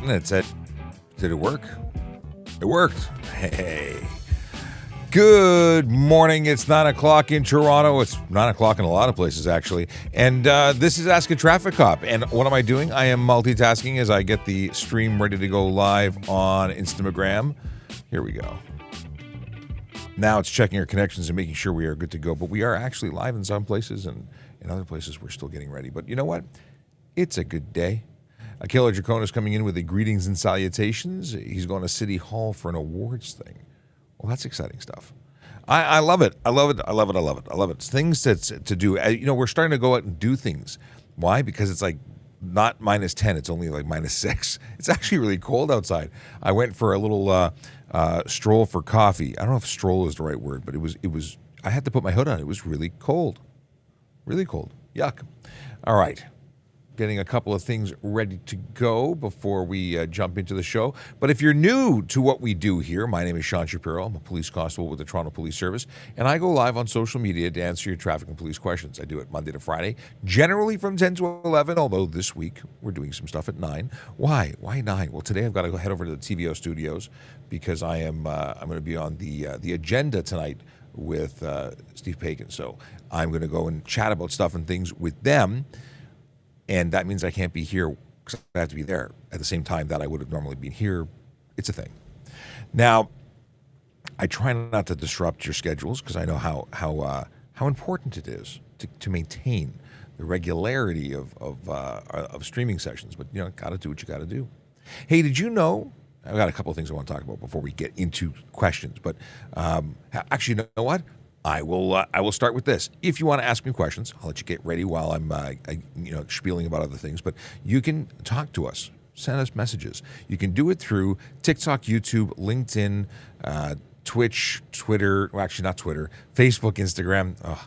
And it said, did it work? It worked. Hey. Good morning. It's 9 o'clock in Toronto. It's 9 o'clock in a lot of places, actually. And this is Ask a Traffic Cop. And what am I doing? I am multitasking as I get the stream ready to go live on Instagram. Here we go. Now it's checking our connections and making sure we are good to go. But we are actually live in some places, and in other places we're still getting ready. But you know what? It's a good day. Akela Dracona is coming in with the greetings and salutations. He's going to City Hall for an awards thing. Well, that's exciting stuff. I love it. I love it. I love it. I love it. I love it. It's things to do. We're starting to go out and do things. Why? Because it's like not -10. It's only like -6. It's actually really cold outside. I went for a little stroll for coffee. I don't know if stroll is the right word, but it was. I had to put my hood on. It was really cold. Really cold. Yuck. All right. Getting a couple of things ready to go before we jump into the show. But if you're new to what we do here, my name is Sean Shapiro. I'm a police constable with the Toronto Police Service, and I go live on social media to answer your traffic and police questions. I do it Monday to Friday, generally from 10 to 11, although this week we're doing some stuff at 9. Why? Why 9? Well, today I've got to go head over to the TVO studios because I'm going to be on the agenda tonight with Steve Pagan. So I'm going to go and chat about stuff and things with them. And that means I can't be here because I have to be there at the same time that I would have normally been here. It's a thing. Now, I try not to disrupt your schedules because I know how important it is to maintain the regularity of streaming sessions. But got to do what you got to do. Hey, did you know? I've got a couple of things I want to talk about before we get into questions. But actually, you know what? I will start with this. If you want to ask me questions, I'll let you get ready while I'm spieling about other things. But you can talk to us, send us messages. You can do it through TikTok, YouTube, LinkedIn, Twitch, Twitter. Well, actually, not Twitter. Facebook, Instagram. Oh,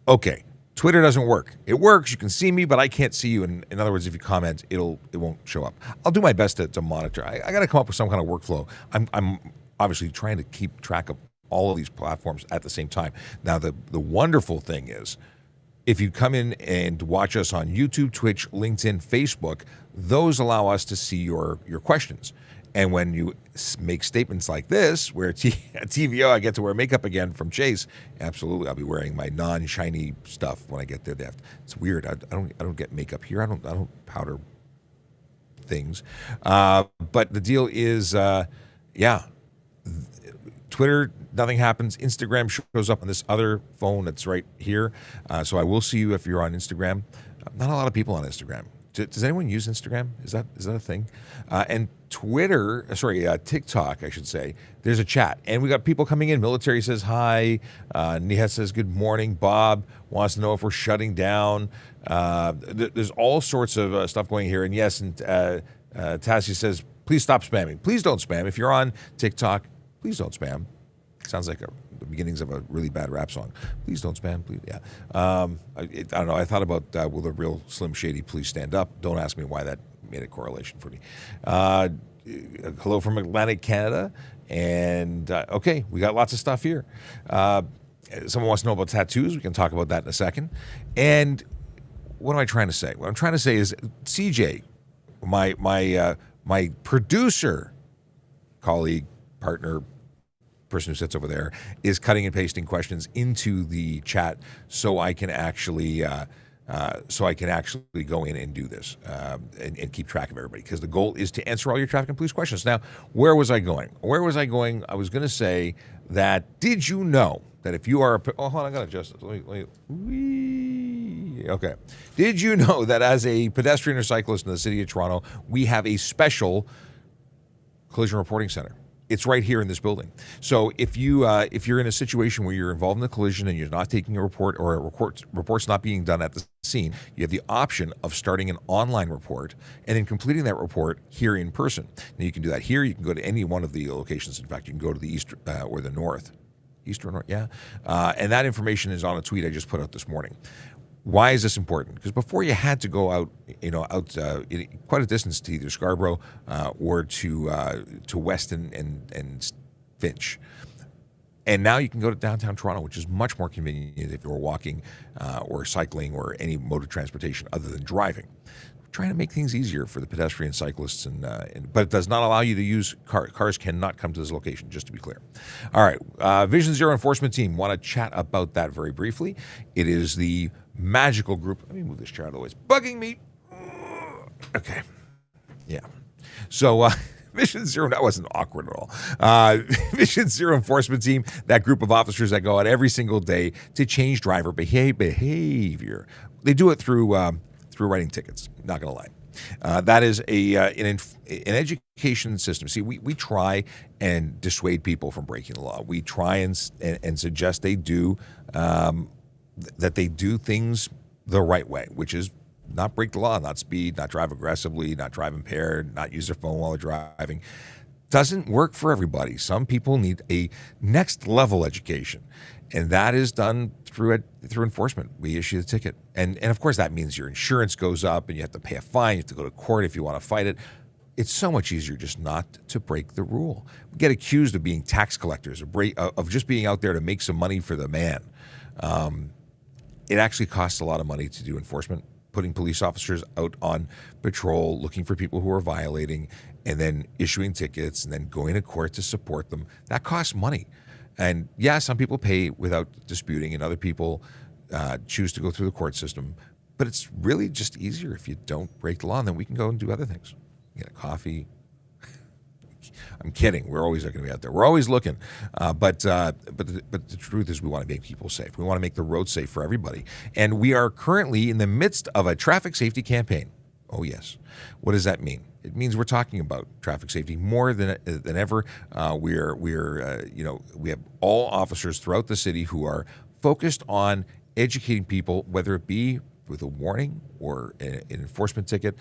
okay. Twitter doesn't work. It works. You can see me, but I can't see you. In other words, if you comment, it won't show up. I'll do my best to monitor. I got to come up with some kind of workflow. I'm obviously trying to keep track of all of these platforms at the same time. Now, the wonderful thing is, if you come in and watch us on YouTube, Twitch, LinkedIn, Facebook, those allow us to see your questions. And when you make statements like this, where at TVO I get to wear makeup again from Chase, absolutely, I'll be wearing my non-shiny stuff when I get there. It's weird. I don't get makeup here. I don't powder things. But the deal is, Twitter, nothing happens. Instagram shows up on this other phone that's right here. So I will see you if you're on Instagram. Not a lot of people on Instagram. Does anyone use Instagram? Is that a thing? And TikTok, I should say. There's a chat. And we got people coming in. Military says hi. Nihat says good morning. Bob wants to know if we're shutting down. There's all sorts of stuff going here. And yes, and Tassie says, please stop spamming. Please don't spam. If you're on TikTok, please don't spam. Sounds like the beginnings of a really bad rap song. Please don't spam. Please, yeah. I don't know. I thought about will the real Slim Shady please stand up? Don't ask me why that made a correlation for me. Hello from Atlantic Canada. And okay, we got lots of stuff here. Someone wants to know about tattoos. We can talk about that in a second. And what am I trying to say? What I'm trying to say is CJ, my producer, colleague, partner, person who sits over there, is cutting and pasting questions into the chat so I can actually go in and do this and keep track of everybody, because the goal is to answer all your traffic and police questions. Now, where was I going? I was going to say that, did you know that if you are hold on, I got to adjust this. Okay. Did you know that as a pedestrian or cyclist in the city of Toronto, we have a special collision reporting center? It's right here in this building. So if you're in a situation where you're involved in a collision and you're not taking a report, or a report's not being done at the scene, you have the option of starting an online report and then completing that report here in person. Now, you can do that here. You can go to any one of the locations. In fact, you can go to the east or the north. East or north, yeah. And that information is on a tweet I just put out this morning. Why is this important? Because before you had to go out quite a distance to either Scarborough or to Weston and Finch. And now you can go to downtown Toronto, which is much more convenient if you're walking or cycling or any mode of transportation other than driving. trying to make things easier for the pedestrian cyclists, but it does not allow you to use cars cannot come to this location, just to be clear. All right, Vision Zero enforcement team, want to chat about that very briefly. It is the magical group. Let me move this chair out of the way. It's bugging me. Okay. Yeah. So, Vision Zero, that wasn't awkward at all. Vision Zero enforcement team, that group of officers that go out every single day to change driver behavior. They do it through writing tickets, not going to lie. That is an education system. See, we try and dissuade people from breaking the law. We try and suggest they do that they do things the right way, which is not break the law, not speed, not drive aggressively, not drive impaired, not use their phone while they're driving. Doesn't work for everybody. Some people need a next level education, and that is done through enforcement. We issue the ticket, and of course that means your insurance goes up, and you have to pay a fine. You have to go to court if you want to fight it. It's so much easier just not to break the rule. We get accused of being tax collectors, of just being out there to make some money for the man. It actually costs a lot of money to do enforcement. Putting police officers out on patrol, looking for people who are violating, and then issuing tickets, and then going to court to support them. That costs money. And yeah, some people pay without disputing, and other people choose to go through the court system. But it's really just easier if you don't break the law, and then we can go and do other things. Get a coffee. I'm kidding. We're always going to be out there. We're always looking. But the truth is we want to make people safe. We want to make the road safe for everybody. And we are currently in the midst of a traffic safety campaign. Oh, yes. What does that mean? It means we're talking about traffic safety more than ever. We have all officers throughout the city who are focused on educating people, whether it be with a warning or an enforcement ticket.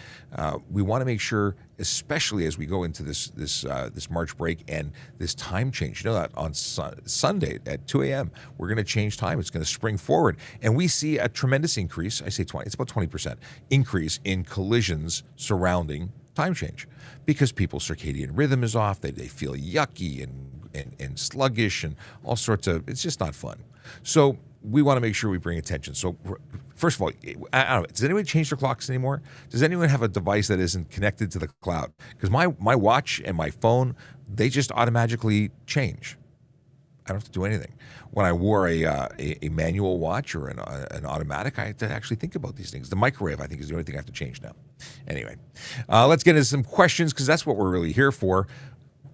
We want to make sure, especially as we go into this March break and this time change. You know that on Sunday at 2 a.m. we're going to change time. It's going to spring forward, and we see a tremendous increase. I say 20. It's about 20% increase in collisions surrounding time change because people's circadian rhythm is off. They feel yucky and sluggish and all sorts of. It's just not fun. So we want to make sure we bring attention. So first of all, I don't know, does anyone change their clocks anymore? Does anyone have a device that isn't connected to the cloud? Because my watch and my phone, they just automatically change. I don't have to do anything. When I wore a manual watch or an automatic, I had to actually think about these things. The microwave, I think, is the only thing I have to change now. Anyway, let's get into some questions because that's what we're really here for.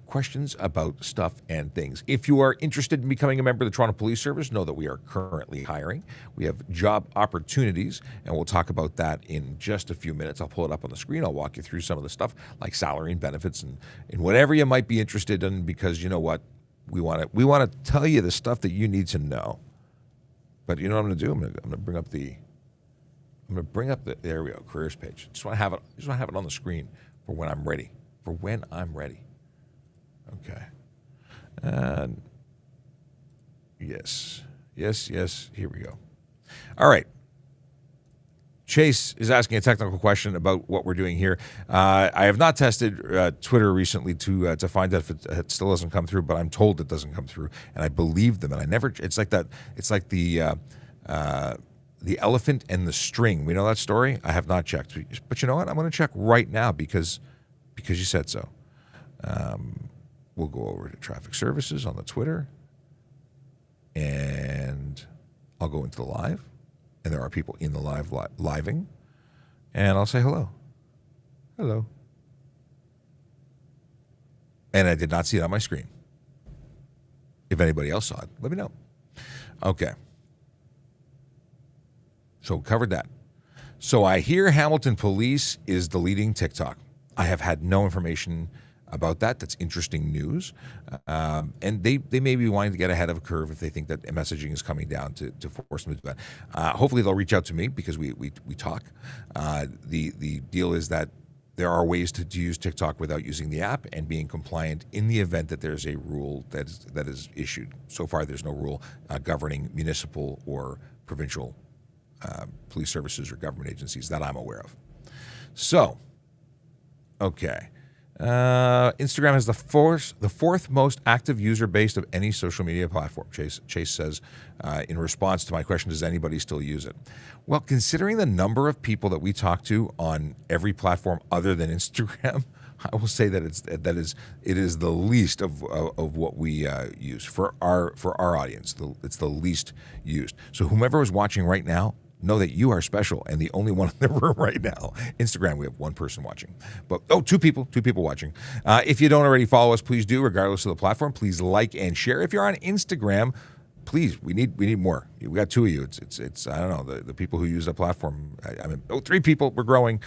Questions about stuff and things. If you are interested in becoming a member of the Toronto Police Service, know that we are currently hiring. We have job opportunities, and we'll talk about that in just a few minutes. I'll pull it up on the screen. I'll walk you through some of the stuff like salary and benefits and whatever you might be interested in, because you know what? We want to tell you the stuff that you need to know. But you know what I'm going to do? I'm going to bring up the there we go, careers page. Just want to have it on the screen for when I'm ready. Okay. And yes. Here we go. All right. Chase is asking a technical question about what we're doing here. I have not tested Twitter recently to find out if it still doesn't come through, but I'm told it doesn't come through, and I believe them. And I never. It's like that. It's like the elephant and the string. We know that story. I have not checked, but you know what? I'm going to check right now because you said so. We'll go over to traffic services on the Twitter, and I'll go into the live, and there are people in the living, and I'll say hello. Hello. And I did not see it on my screen. If anybody else saw it, let me know. Okay. So we covered that. So I hear Hamilton Police is deleting TikTok. I have had no information about that. That's interesting news. And they may be wanting to get ahead of a curve if they think that messaging is coming down to force them to do that. Hopefully they'll reach out to me because we talk. The deal is that there are ways to use TikTok without using the app and being compliant in the event that there's a rule that is issued. So far, there's no rule governing municipal or provincial police services or government agencies that I'm aware of. So, okay. Instagram has the fourth most active user base of any social media platform. Chase says, in response to my question, does anybody still use it? Well, considering the number of people that we talk to on every platform other than Instagram, I will say that it is the least of what we use for our audience. It's the least used. So whomever is watching right now, know that you are special and the only one in the room right now. Instagram, we have one person watching, but two people watching. If you don't already follow us, please do, regardless of the platform. Please like and share. If you're on Instagram, please, we need more. We got two of you. It's I don't know, the people who use the platform. I mean, three people. We're growing.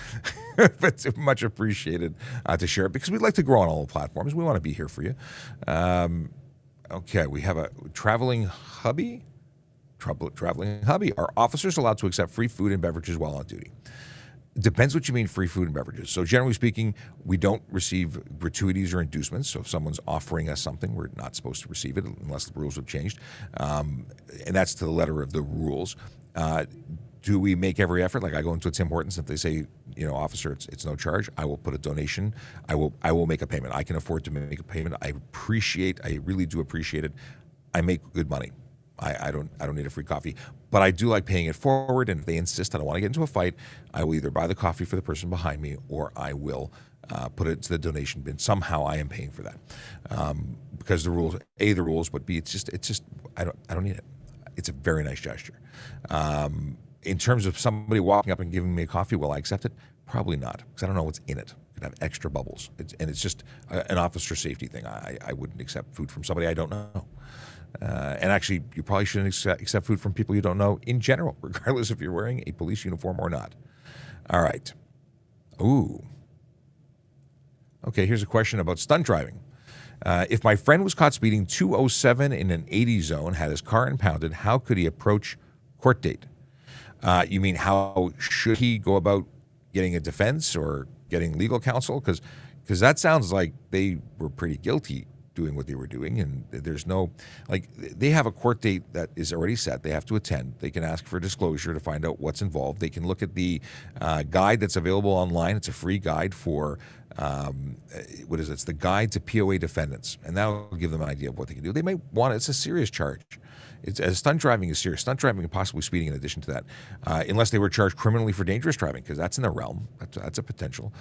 It's much appreciated to share it because we'd like to grow on all the platforms. We want to be here for you. Okay, we have a traveling hubby. Are officers allowed to accept free food and beverages while on duty? Depends what you mean free food and beverages. So generally speaking, we don't receive gratuities or inducements. So if someone's offering us something, we're not supposed to receive it unless the rules have changed. And that's to the letter of the rules. Do we make every effort? Like I go into Tim Hortons, if they say, officer, it's no charge, I will put a donation. I will make a payment. I can afford to make a payment. I really do appreciate it. I make good money. I don't need a free coffee, but I do like paying it forward. And if they insist, I don't want to get into a fight, I will either buy the coffee for the person behind me, or I will put it into the donation bin. Somehow I am paying for that because the rules, A, the rules, but B, it's just I don't need it. It's a very nice gesture. In terms of somebody walking up and giving me a coffee, will I accept it? Probably not, because I don't know what's in it. It could have extra bubbles, it's just an officer safety thing. I wouldn't accept food from somebody I don't know. And actually, you probably shouldn't accept food from people you don't know in general, regardless if you're wearing a police uniform or not. All right. Ooh. Okay, here's a question about stunt driving. If my friend was caught speeding 207 in an 80 zone, had his car impounded, how could he approach court date? You mean how should he go about getting a defense or getting legal counsel? Because that sounds like they were pretty guilty doing what they were doing, and there's no, they have a court date that is already set. They have to attend. They can ask for disclosure to find out what's involved. They can look at the guide that's available online. It's a free guide for, what is it? It's the Guide to POA Defendants, and that'll give them an idea of what they can do. They may want it's a serious charge. Stunt driving is serious. Stunt driving and possibly speeding in addition to that, unless they were charged criminally for dangerous driving, because that's in the realm. That's a potential.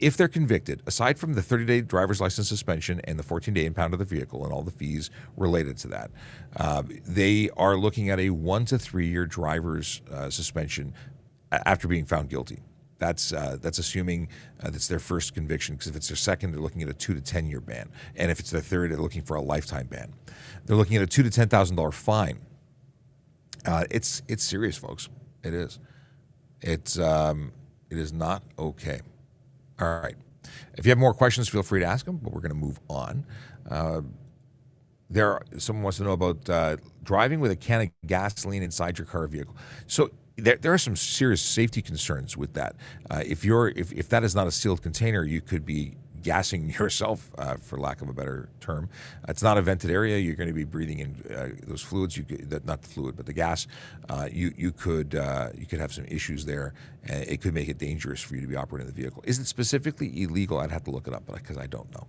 If they're convicted, aside from the 30-day driver's license suspension and the 14-day impound of the vehicle and all the fees related to that, they are looking at a 1 to 3 year driver's suspension after being found guilty. That's assuming that's their first conviction, because if it's their second, they're looking at a 2 to 10 year ban, and if it's their third, they're looking for a lifetime ban. They're looking at a $2,000 to $10,000 fine. It's serious, folks. It is. It is not okay. All right. If you have more questions, feel free to ask them, but we're going to move on. Someone wants to know about driving with a can of gasoline inside your car or vehicle. So there are some serious safety concerns with that. If that is not a sealed container, you could be gassing yourself, for lack of a better term. It's not a vented area. You're going to be breathing in those fluids. Not the fluid, but the gas. You could have some issues there. And it could make it dangerous for you to be operating the vehicle. Is it specifically illegal? I'd have to look it up, because I don't know.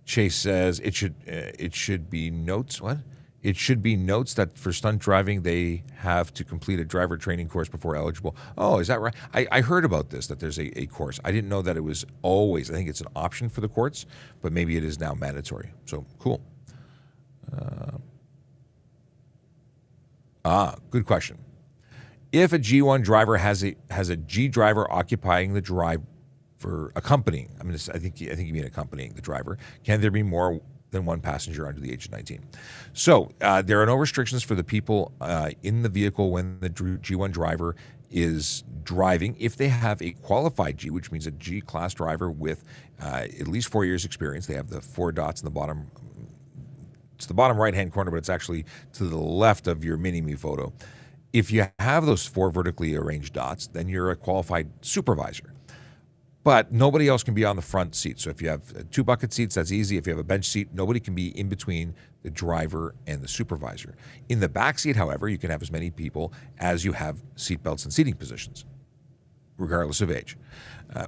Chase says it should be notes. What? It should be notes that for stunt driving, they have to complete a driver training course before eligible. Oh, is that right? I heard about this, that there's a course. I didn't know that it was always. I think it's an option for the courts, but maybe it is now mandatory. So, cool. Good question. If a G1 driver has a G driver occupying the drive for accompanying, I think you mean accompanying the driver, can there be more than one passenger under the age of 19? So there are no restrictions for the people in the vehicle when the G1 driver is driving, if they have a qualified G, which means a G-class driver with at least 4 years experience. They have the 4 dots in the bottom. It's the bottom right-hand corner, but it's actually to the left of your mini-me photo. If you have those 4 vertically arranged dots, then you're a qualified supervisor. But nobody else can be on the front seat. So if you have 2 bucket seats, that's easy. If you have a bench seat, nobody can be in between the driver and the supervisor. In the back seat, however, you can have as many people as you have seat belts and seating positions, regardless of age.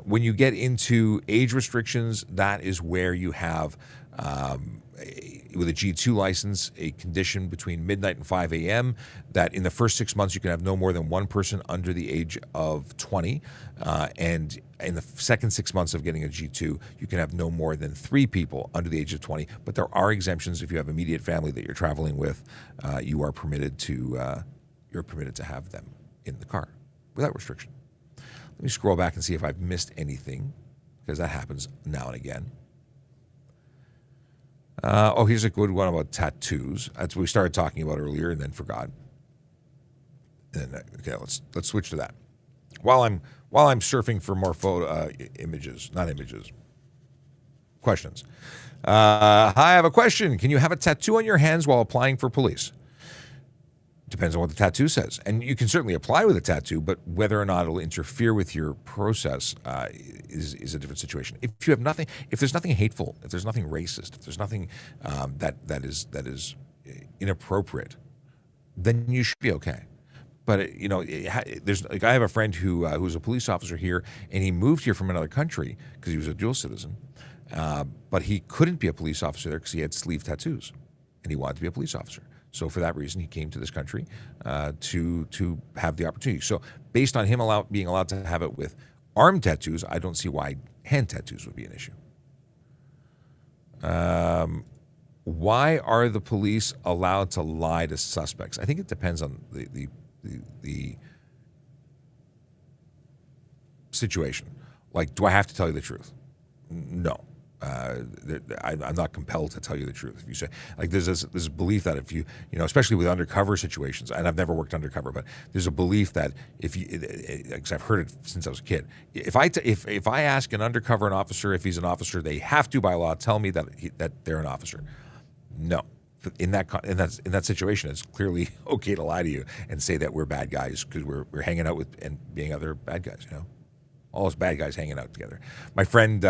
When you get into age restrictions, that is where you have, with a G2 license, a condition between midnight and 5 a.m. that in the first 6 months you can have no more than one person under the age of 20. And in the second 6 months of getting a G2, you can have no more than 3 people under the age of 20. But there are exemptions. If you have immediate family that you're traveling with, you are permitted to have them in the car without restriction. Let me scroll back and see if I've missed anything, because that happens now and again. Here's a good one about tattoos. That's what we started talking about earlier and then forgot. And okay, let's switch to that. While I'm surfing for more questions. Hi, I have a question. Can you have a tattoo on your hands while applying for police? Depends on what the tattoo says. And you can certainly apply with a tattoo, but whether or not it'll interfere with your process is a different situation. If there's nothing hateful, if there's nothing racist, if there's nothing that is inappropriate, then you should be okay. But I have a friend who's a police officer here, and he moved here from another country because he was a dual citizen, but he couldn't be a police officer there because he had sleeve tattoos, and he wanted to be a police officer. So for that reason, he came to this country to have the opportunity. So based on him being allowed to have it with arm tattoos, I don't see why hand tattoos would be an issue. Why are the police allowed to lie to suspects? I think it depends on the situation. Like, do I have to tell you the truth? No. I'm not compelled to tell you the truth. If you say, like, there's this belief that if you especially with undercover situations, and I've never worked undercover, but there's a belief that because I've heard it since I was a kid, if I ask an undercover officer if he's an officer, they have to by law tell me that they're an officer. No. In that situation, it's clearly okay to lie to you and say that we're bad guys because we're hanging out with and being other bad guys. All those bad guys hanging out together. My friend.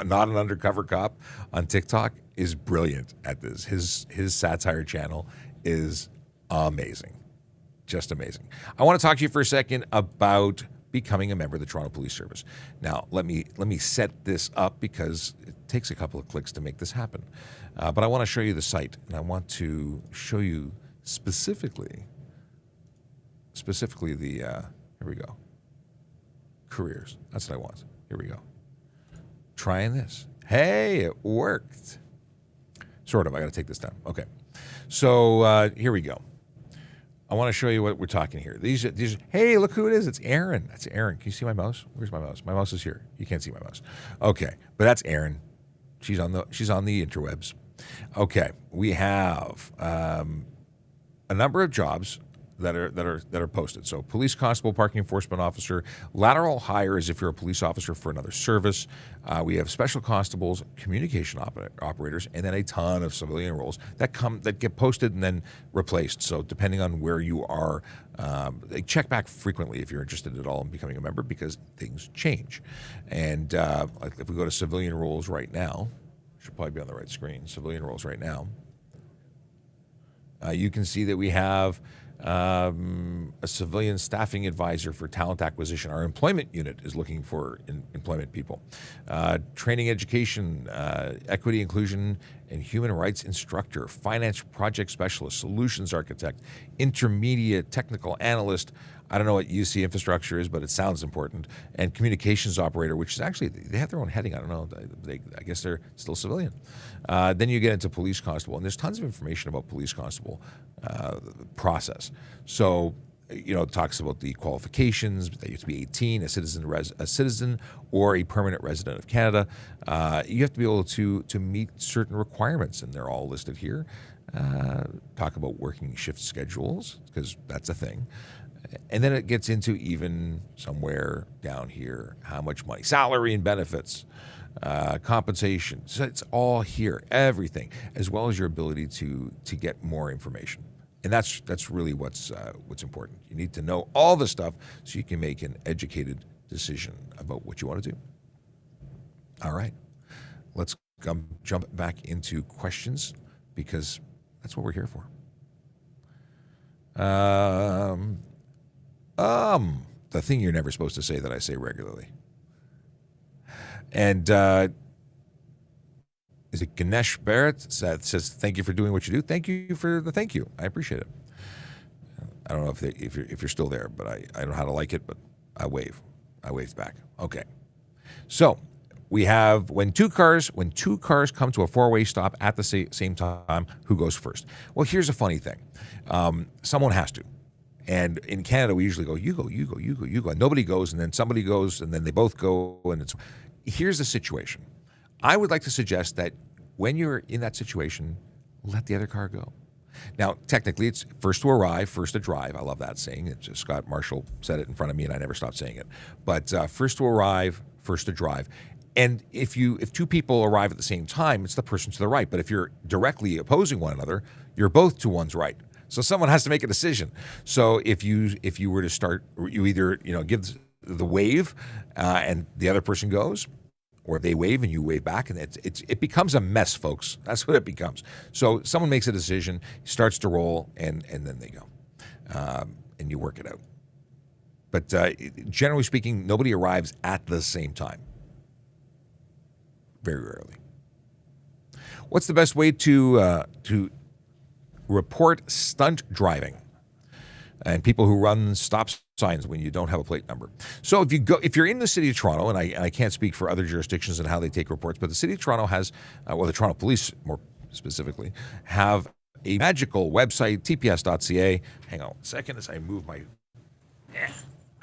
Not an undercover cop on TikTok is brilliant at this. His satire channel is amazing, just amazing. I want to talk to you for a second about becoming a member of the Toronto Police Service. Now, let me set this up because it takes a couple of clicks to make this happen. But I want to show you the site, and I want to show you specifically the here we go. Careers. That's what I want. Here we go. Trying this. Hey, it worked. Sort of. I got to take this down. Okay. So here we go. I want to show you what we're talking here. These. Hey, look who it is. It's Erin. That's Erin. Can you see my mouse? Where's my mouse? My mouse is here. You can't see my mouse. Okay, but that's Erin. She's on the interwebs. Okay, we have a number of jobs that are posted. So police constable, parking enforcement officer, lateral hire is if you're a police officer for another service. We have special constables, communication operators, and then a ton of civilian roles that get posted and then replaced. So depending on where you are, check back frequently if you're interested at all in becoming a member because things change. And if we go to civilian roles right now, should probably be on the right screen. Civilian roles right now. You can see that we have a civilian staffing advisor for talent acquisition. Our employment unit is looking for employment people. Training, education, equity, inclusion, and human rights instructor, finance project specialist, solutions architect, intermediate technical analyst. I don't know what UC infrastructure is, but it sounds important. And communications operator, which is actually, they have their own heading. I don't know. I guess they're still civilian. Then you get into police constable, and there's tons of information about police constable process. So, it talks about the qualifications. That you have to be 18, a citizen or a permanent resident of Canada. You have to be able to meet certain requirements, and they're all listed here. Talk about working shift schedules, because that's a thing. And then it gets into even somewhere down here, how much money, salary and benefits, compensation. So it's all here, everything, as well as your ability to get more information. And that's really what's important. You need to know all the stuff so you can make an educated decision about what you want to do. All right, let's jump back into questions because that's what we're here for. the thing you're never supposed to say that I say regularly. And is it Ganesh Barrett says, thank you for doing what you do. Thank you for the thank you. I appreciate it. I don't know if you're still there, but I don't know how to like it, but I wave. I waved back. Okay. So we have when two cars come to a four-way stop at the same time, who goes first? Well, here's a funny thing. Someone has to. And in Canada, we usually go, you go, you go, you go, you go. And nobody goes, and then somebody goes, and then they both go. And here's the situation. I would like to suggest that when you're in that situation, let the other car go. Now, technically, it's first to arrive, first to drive. I love that saying. It's just Scott Marshall said it in front of me, and I never stopped saying it. But first to arrive, first to drive. And if two people arrive at the same time, it's the person to the right. But if you're directly opposing one another, you're both to one's right. So someone has to make a decision. So if you were to start, you either give the wave, and the other person goes, or they wave and you wave back, and it becomes a mess, folks. That's what it becomes. So someone makes a decision, starts to roll, and then they go, and you work it out. But generally speaking, nobody arrives at the same time. Very rarely. What's the best way to report stunt driving and people who run stop signs when you don't have a plate number? So if you're in the city of Toronto, and I can't speak for other jurisdictions and how they take reports, but the city of Toronto has, the Toronto Police more specifically, have a magical website, tps.ca. Hang on a second as I move I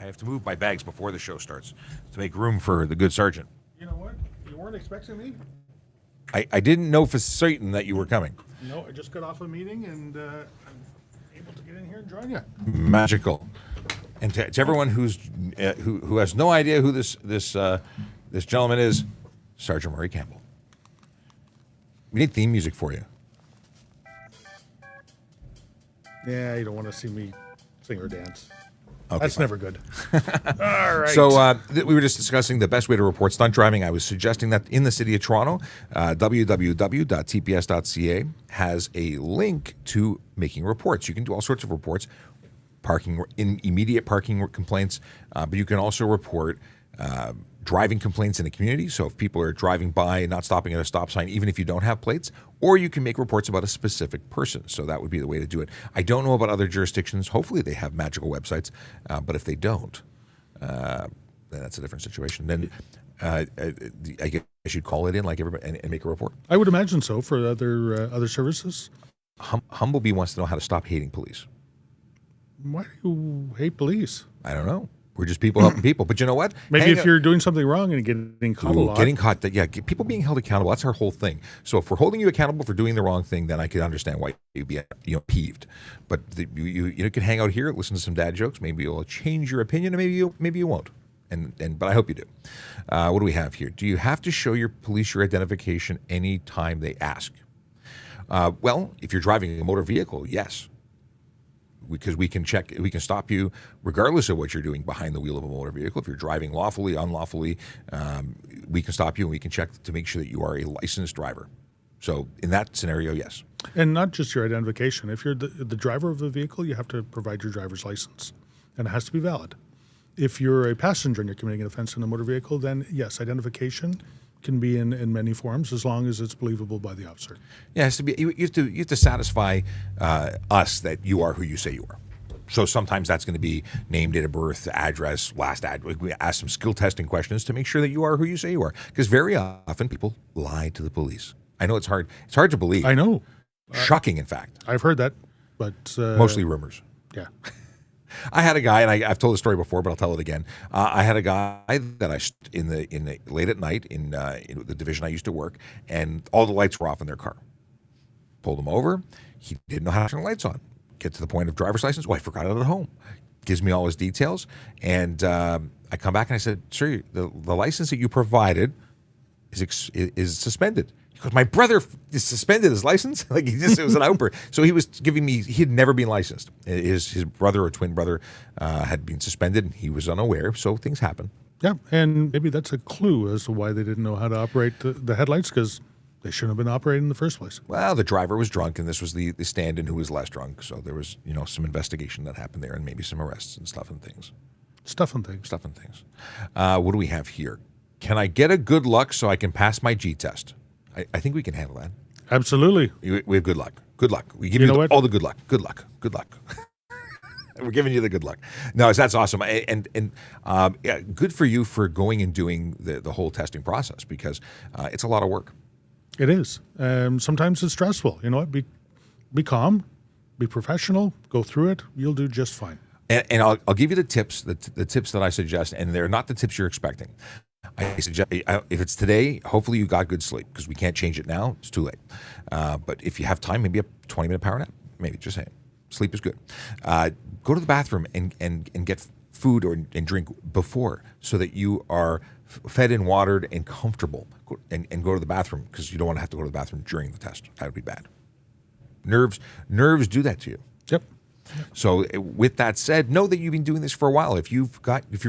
have to move my bags before the show starts to make room for the good sergeant. You know what? You weren't expecting me? I didn't know for certain that you were coming. No, I just got off a meeting, and I'm able to get in here and join you. Magical. And to everyone who has no idea who this gentleman is, Sergeant Murray Campbell. We need theme music for you. Yeah, you don't want to see me sing or dance. Okay, That's fine. never good. All right. So we were just discussing the best way to report stunt driving. I was suggesting that in the city of Toronto, www.tps.ca has a link to making reports. You can do all sorts of reports, immediate parking complaints, but you can also report driving complaints in the community. So if people are driving by and not stopping at a stop sign, even if you don't have plates, or you can make reports about a specific person. So that would be the way to do it. I don't know about other jurisdictions. Hopefully they have magical websites, but if they don't, then that's a different situation. Then I guess you'd call it in like everybody and make a report. I would imagine so for other services. Humblebee wants to know how to stop hating police. Why do you hate police? I don't know. We're just people helping people. But you know what? Maybe if you're doing something wrong and getting caught a lot. Getting caught, people being held accountable, that's our whole thing. So if we're holding you accountable for doing the wrong thing, then I can understand why you'd be peeved. But you can hang out here, listen to some dad jokes. Maybe you'll change your opinion, and maybe you won't. But I hope you do. What do we have here? Do you have to show your police your identification any time they ask? Well, if you're driving a motor vehicle, yes. Because we can stop you regardless of what you're doing behind the wheel of a motor vehicle. If you're driving lawfully, unlawfully, we can stop you and we can check to make sure that you are a licensed driver. So in that scenario, yes. And not just your identification. If you're the driver of the vehicle, you have to provide your driver's license, and it has to be valid. If you're a passenger and you're committing an offense in a motor vehicle, then yes, identification can be in many forms as long as it's believable by the officer. Yeah, it has to be. You have to satisfy us that you are who you say you are. So sometimes that's going to be name, date of birth, address, last address. We ask some skill testing questions to make sure that you are who you say you are. Because very often people lie to the police. I know it's hard. It's hard to believe. I know. Shocking, in fact. I've heard that, but mostly rumors. Yeah. I had a guy, and I've told the story before, but I'll tell it again. I had a guy that in the late at night in the division I used to work, and all the lights were off in their car. Pulled him over. He didn't know how to turn the lights on. Get to the point of driver's license. Oh, I forgot it at home. Gives me all his details, and I come back and I said, "Sir, the license that you provided is suspended." He goes, "My brother is suspended his license." Like it was an outburst. So he was giving me. He had never been licensed. His brother or twin brother had been suspended, and he was unaware. So things happen. Yeah, and maybe that's a clue as to why they didn't know how to operate the headlights, because they shouldn't have been operating in the first place. Well, the driver was drunk, and this was the stand-in who was less drunk. So there was some investigation that happened there, and maybe some arrests and stuff and things. Stuff and things. Stuff and things. What do we have here? Can I get a good luck so I can pass my G test? I think we can handle that. Absolutely. We have good luck. Good luck. We give You you, know what? all the good luck. Good luck. Good luck. We're giving you the good luck. No, that's awesome. And yeah, good for you for going and doing the whole testing process, because it's a lot of work. It is. Sometimes it's stressful. You know what? Be calm, be professional, go through it. You'll do just fine. And I'll give you the tips, the tips that I suggest, and they're not the tips you're expecting. I suggest, if it's today, hopefully you got good sleep, because we can't change it now. It's too late. But if you have time, maybe a 20-minute power nap. Maybe, just saying. Sleep is good. Go to the bathroom and get food and drink before, so that you are fed and watered and comfortable, and go to the bathroom, because you don't want to have to go to the bathroom during the test. That would be bad. Nerves do that to you. Yep. So with that said, know that you've been doing this for a while. If you're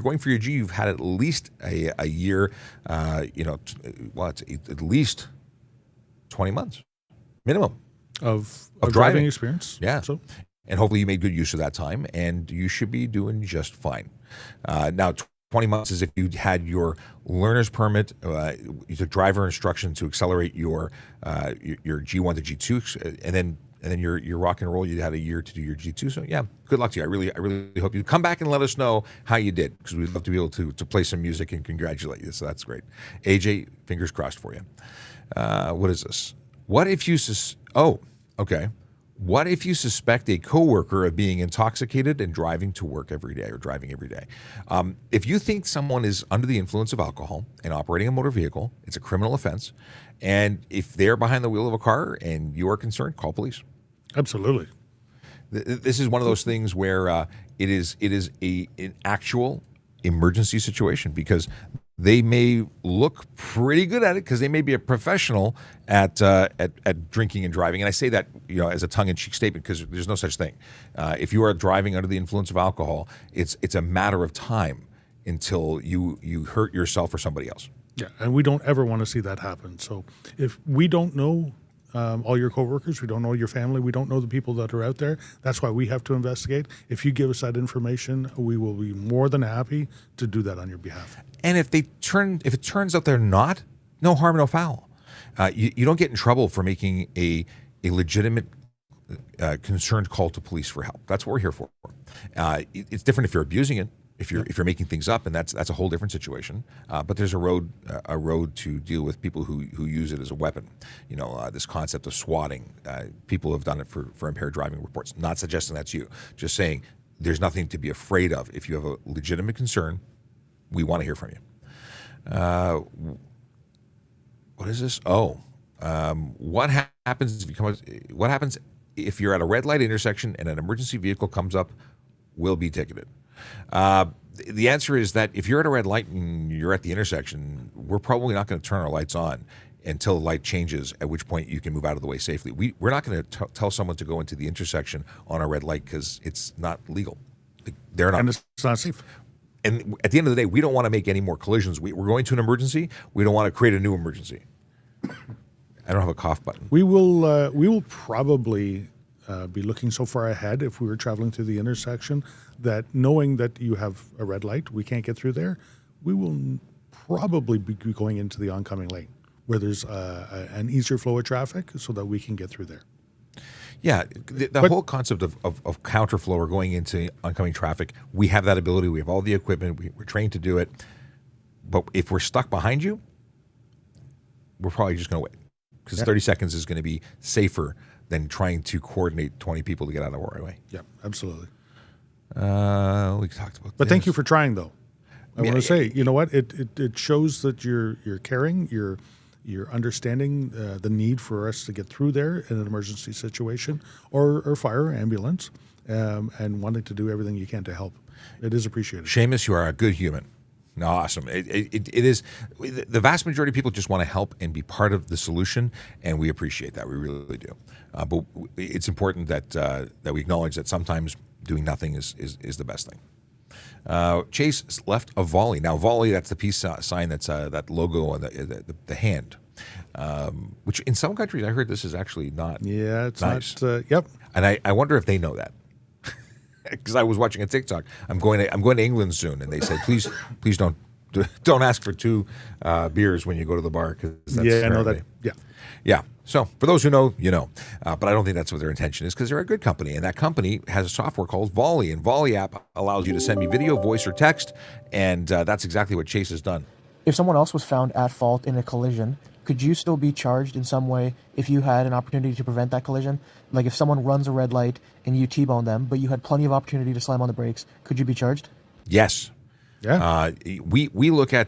going for your G, you've had at least a year, it's at least 20 months minimum Of driving driving experience. Yeah. So And hopefully you made good use of that time, and you should be doing just fine. Now, 20 months is if you had your learner's permit, your driver instruction to accelerate your G1 to G2, and then your rock and roll. You had a year to do your G2. So yeah, good luck to you. I really hope you come back and let us know how you did, because we'd love to be able to play some music and congratulate you. So that's great. AJ, fingers crossed for you. What is this? What if you okay. What if you suspect a coworker of being intoxicated and driving to work every day, or driving every day? If you think someone is under the influence of alcohol and operating a motor vehicle, it's a criminal offense. And if they're behind the wheel of a car and you are concerned, call police. absolutely. This is one of those things where it is an actual emergency situation, because they may look pretty good at it, because they may be a professional at drinking and driving. And I say that, as a tongue-in-cheek statement, because there's no such thing. If you are driving under the influence of alcohol, it's a matter of time until you hurt yourself or somebody else. Yeah, and we don't ever want to see that happen. So if we don't know all your coworkers, we don't know your family, we don't know the people that are out there, that's why we have to investigate. If you give us that information, we will be more than happy to do that on your behalf. And if it turns out they're not, no harm, no foul. You don't get in trouble for making a legitimate concerned call to police for help. That's what we're here for. It's different if you're abusing it, if you're making things up, and that's a whole different situation. But there's a road to deal with people who use it as a weapon. This concept of swatting. People have done it for impaired driving reports. Not suggesting that's you. Just saying there's nothing to be afraid of. If you have a legitimate concern, we want to hear from you. What is this? What happens if you're at a red light intersection and an emergency vehicle comes up? Will be ticketed. The answer is that if you're at a red light and you're at the intersection, we're probably not going to turn our lights on until the light changes, at which point you can move out of the way safely. We're not going to tell someone to go into the intersection on a red light, because it's not legal. They're not. And it's not safe. And at the end of the day, we don't want to make any more collisions. We're going to an emergency. We don't want to create a new emergency. I don't have a cough button. We will probably be looking so far ahead if we were traveling through the intersection that, knowing that you have a red light, we can't get through there, we will probably be going into the oncoming lane where there's an easier flow of traffic, so that we can get through there. Yeah, the whole concept of counterflow or going into oncoming traffic, we have that ability. We have all the equipment. We're trained to do it. But if we're stuck behind you, we're probably just going to wait, because 30 seconds is going to be safer than trying to coordinate 20 people to get out of the way. Yeah, absolutely. We talked about But this. thank you for trying, though. I want to say, you know what? It shows that you're caring, you're understanding the need for us to get through there in an emergency situation, or fire, ambulance, and wanting to do everything you can to help. It is appreciated. Seamus, you are a good human. No, awesome. It is. The vast majority of people just want to help and be part of the solution, and we appreciate that. We really do. But it's important that we acknowledge that sometimes doing nothing is the best thing. Chase left a volley. Now, volley, that's the peace sign, that's that logo on the hand, which in some countries I heard this is actually not Yeah, it's nice. not. Yep. And I wonder if they know that. because I was watching a TikTok. I'm going to England soon, and they said, please don't ask for 2 beers when you go to the bar, because that's Yeah, I know that. apparently- Yeah. Yeah. So for those who know, you know. But I don't think that's what their intention is, because they're a good company. And that company has a software called Volley. And Volley app allows you to send me video, voice, or text. And that's exactly what Chase has done. If someone else was found at fault in a collision, could you still be charged in some way if you had an opportunity to prevent that collision? Like if someone runs a red light and you T-bone them, but you had plenty of opportunity to slam on the brakes, could you be charged? Yes. Yeah. We look at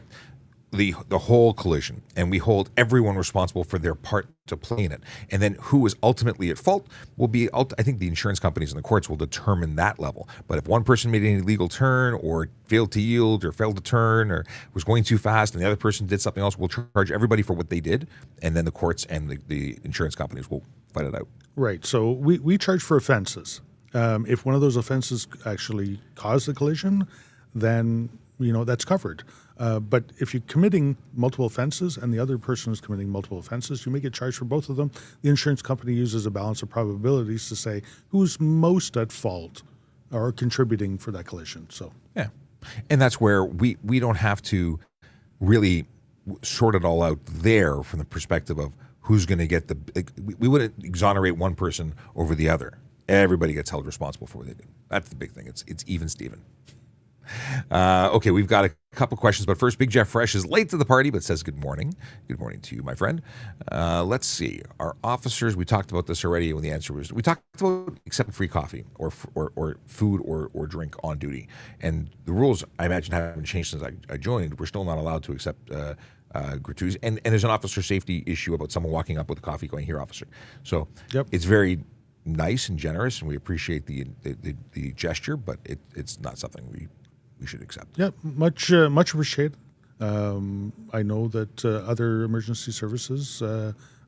the whole collision, and we hold everyone responsible for their part to play in it. And then who is ultimately at fault will be, I think the insurance companies and the courts will determine that level. But if one person made an illegal turn or failed to yield or failed to turn or was going too fast and the other person did something else, we'll charge everybody for what they did. And then the courts and the insurance companies will fight it out. Right. So we charge for offenses. If one of those offenses actually caused the collision, then, you know, that's covered. But if you're committing multiple offenses and the other person is committing multiple offenses, you may get charged for both of them. The insurance company uses a balance of probabilities to say who's most at fault or contributing for that collision. So yeah. And that's where we don't have to really sort it all out there from the perspective of who's going to get we wouldn't exonerate one person over the other. Everybody gets held responsible for what they do. That's the big thing. It's even Steven. Okay, we've got a couple questions, but first, Big Jeff Fresh is late to the party, but says good morning. Good morning to you, my friend. Let's see. Our officers, we talked about this already when the answer was, we talked about accepting free coffee or food or drink on duty. And the rules, I imagine, haven't changed since I joined. We're still not allowed to accept gratuities. And there's an officer safety issue about someone walking up with a coffee going, here, officer. So It's very nice and generous, and we appreciate the gesture, but it's not something we should accept. yeah, much appreciated. I know that other emergency services,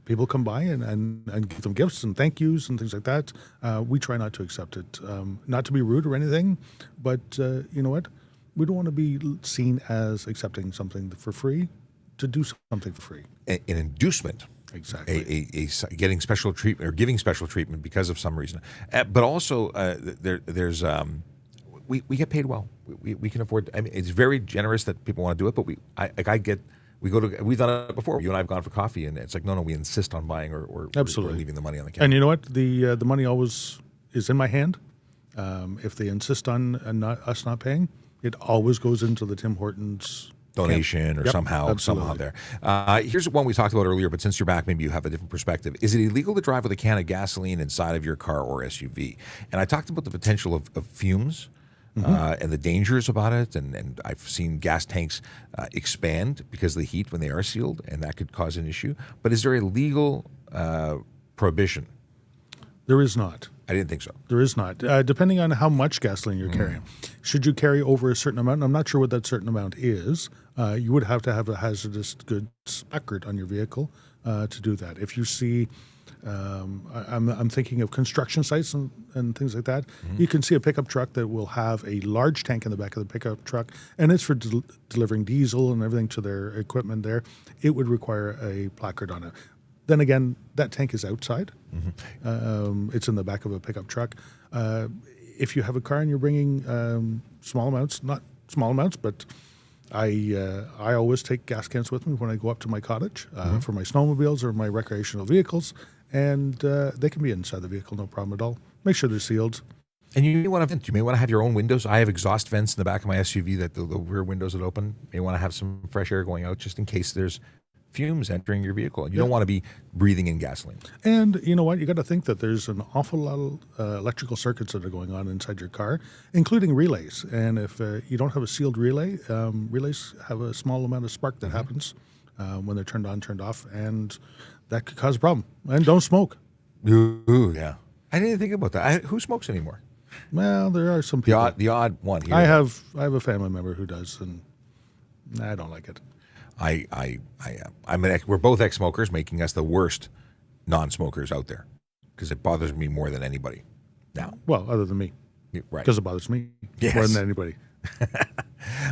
people come by and give them gifts and thank yous and things like that. We try not to accept it, not to be rude or anything, but you know what? We don't want to be seen as accepting something for free to do something for free. An inducement. Exactly. Getting special treatment or giving special treatment because of some reason. But also, there's we get paid well. We can afford. I mean, it's very generous that people want to do it. But we've done it before. You and I have gone for coffee, and it's like no, we insist on buying or Absolutely. or leaving the money on the counter. And you know what? The money always is in my hand. If they insist on us not paying, it always goes into the Tim Hortons donation or somehow there. Here's one we talked about earlier, but since you're back, maybe you have a different perspective. Is it illegal to drive with a can of gasoline inside of your car or SUV? And I talked about the potential of fumes. And the dangers about it, and I've seen gas tanks expand because of the heat when they are sealed, and that could cause an issue. But is there a legal prohibition? There is not. I didn't think so. There is not. Depending on how much gasoline you're carrying. Should you carry over a certain amount, and I'm not sure what that certain amount is, you would have to have a hazardous goods placard on your vehicle to do that. If you see, I'm thinking of construction sites and things like that. You can see a pickup truck that will have a large tank in the back of the pickup truck, and it's for delivering diesel and everything to their equipment there. It would require a placard on it. Then again, that tank is outside. It's in the back of a pickup truck. If you have a car and you're bringing small amounts, not small amounts, but I always take gas cans with me when I go up to my cottage for my snowmobiles or my recreational vehicles, and they can be inside the vehicle, no problem at all. Make sure they're sealed. And you may want to have your own windows. I have exhaust vents in the back of my SUV that the rear windows that open. You may want to have some fresh air going out just in case there's fumes entering your vehicle, and you don't want to be breathing in gasoline. And you know what? You got to think that there's an awful lot of electrical circuits that are going on inside your car, including relays. And if you don't have a sealed relay, relays have a small amount of spark that happens when they're turned on, turned off, and that could cause a problem. And don't smoke. Ooh, yeah. I didn't think about that. Who smokes anymore? Well, there are some people. The odd one here. I have a family member who does, and I don't like it. We're both ex-smokers, making us the worst non-smokers out there because it bothers me more than anybody now. Well, other than me. Right. Because it bothers me more than anybody.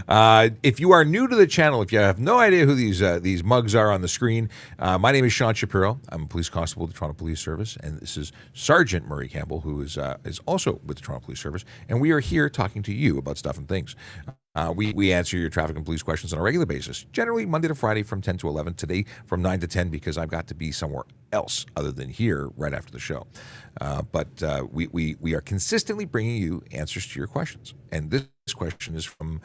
If you are new to the channel, if you have no idea who these mugs are on the screen, my name is Sean Shapiro. I'm a police constable with the Toronto Police Service, and this is Sergeant Murray Campbell, who is also with the Toronto Police Service, and we are here talking to you about stuff and things. We answer your traffic and police questions on a regular basis, generally Monday to Friday from 10 to 11, today from 9 to 10 because I've got to be somewhere else other than here right after the show. But we are consistently bringing you answers to your questions. And this question is from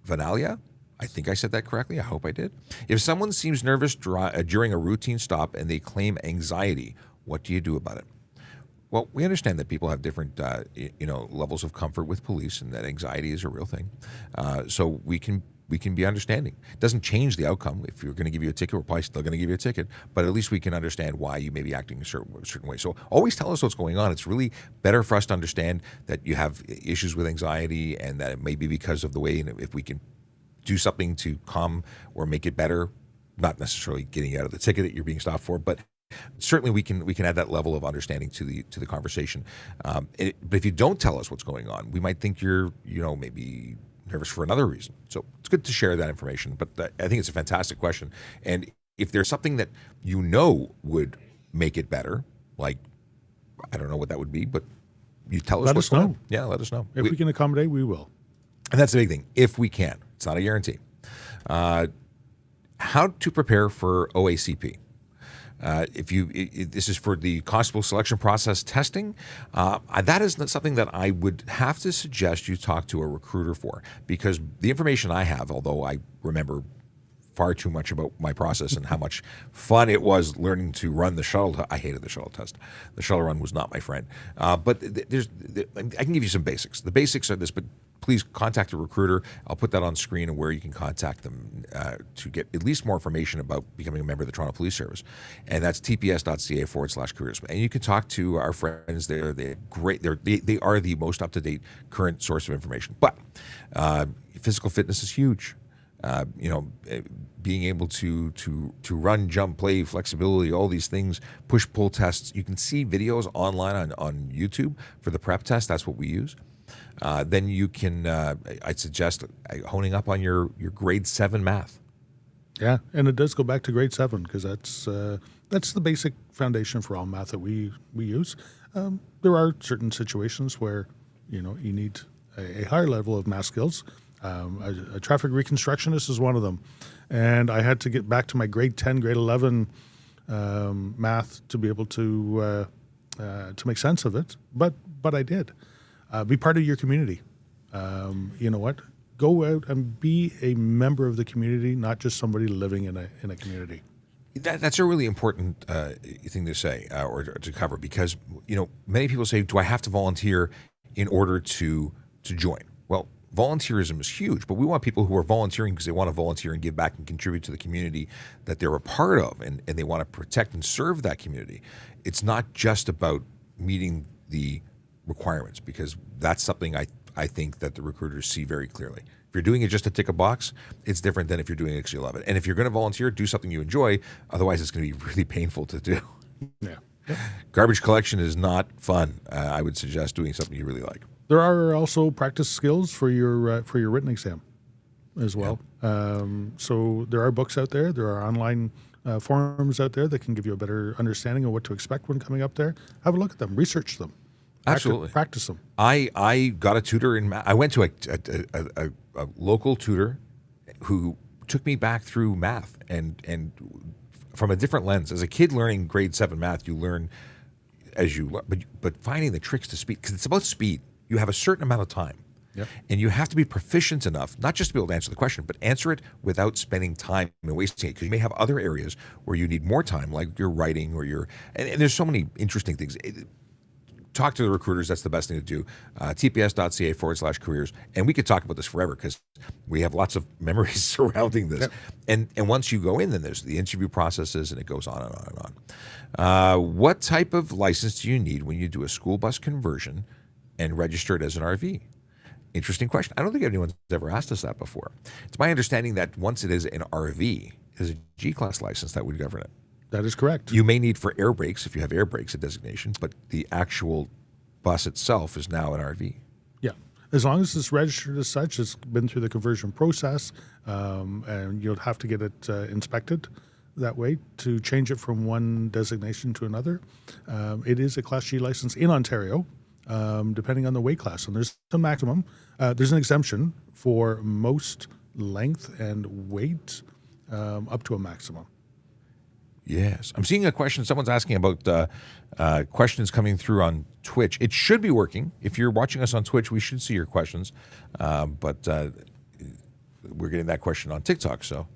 Vanalia. I think I said that correctly. I hope I did. If someone seems nervous during a routine stop and they claim anxiety, what do you do about it? Well, we understand that people have different, levels of comfort with police, and that anxiety is a real thing. So we can be understanding. It doesn't change the outcome. If you're going to give you a ticket, we're probably still going to give you a ticket. But at least we can understand why you may be acting a certain way. So always tell us what's going on. It's really better for us to understand that you have issues with anxiety, and that it may be because of the way. And if we can do something to calm or make it better, not necessarily getting out of the ticket that you're being stopped for, but certainly we can add that level of understanding to the conversation. But if you don't tell us what's going on, we might think you're maybe nervous for another reason. So it's good to share that information. But I think it's a fantastic question. And if there's something that would make it better, like I don't know what that would be, but you tell us. Let us know. Yeah, let us know. If we can accommodate, we will. And that's the big thing. If we can, it's not a guarantee. How to prepare for OACP. This is for the constable selection process testing. That is something that I would have to suggest you talk to a recruiter for, because the information I have, although I remember far too much about my process and how much fun it was learning to run the shuttle. I hated the shuttle test. The shuttle run was not my friend. But I can give you some basics. The basics are this, but please contact a recruiter. I'll put that on screen and where you can contact them to get at least more information about becoming a member of the Toronto Police Service. And that's tps.ca/careers. And you can talk to our friends there. They're great. They are the most up-to-date current source of information. But physical fitness is huge. Being able to run, jump, play, flexibility, all these things, push-pull tests. You can see videos online on YouTube for the prep test. That's what we use. Then you can, I'd suggest honing up on your grade 7 math. Yeah, and it does go back to grade 7 because that's the basic foundation for all math that we use. There are certain situations where you need a higher level of math skills. A traffic reconstructionist is one of them, and I had to get back to my grade 10, grade 11 math to be able to make sense of it. But I did. Be part of your community. You know what? Go out and be a member of the community, not just somebody living in a community. That's a really important thing to say or to cover, because many people say, "Do I have to volunteer in order to join?" Well, volunteerism is huge, but we want people who are volunteering because they want to volunteer and give back and contribute to the community that they're a part of, and they want to protect and serve that community. It's not just about meeting the requirements, because that's something I think that the recruiters see very clearly. If you're doing it just to tick a box, it's different than if you're doing it because you love it. And if you're going to volunteer, do something you enjoy. Otherwise, it's going to be really painful to do. Yeah. Garbage collection is not fun. I would suggest doing something you really like. There are also practice skills for your written exam as well. Yeah. So there are books out there. There are online forums out there that can give you a better understanding of what to expect when coming up there. Have a look at them. Research them. Absolutely. Practice them. I got a tutor in math. I went to a local tutor who took me back through math and from a different lens. As a kid learning grade 7 math, you learn as you learn, but finding the tricks to speed, because it's about speed. You have a certain amount of time. Yep. And you have to be proficient enough, not just to be able to answer the question, but answer it without spending time and wasting it, because you may have other areas where you need more time, like your writing or and there's so many interesting things. Talk to the recruiters. That's the best thing to do. tps.ca/careers. And we could talk about this forever because we have lots of memories surrounding this. Yep. And once you go in, then there's the interview processes, and it goes on and on and on. What type of license do you need when you do a school bus conversion and register it as an RV? Interesting question. I don't think anyone's ever asked us that before. It's my understanding that once it is an RV, there's a G-class license that would govern it. That is correct. You may need for air brakes if you have air brakes, a designation, but the actual bus itself is now an RV. Yeah. As long as it's registered as such, it's been through the conversion process, and you'll have to get it inspected that way to change it from one designation to another. It is a Class G license in Ontario, depending on the weight class. And there's a maximum. There's an exemption for most length and weight up to a maximum. Yes. I'm seeing a question. Someone's asking about questions coming through on Twitch. It should be working. If you're watching us on Twitch, we should see your questions. But we're getting that question on TikTok, so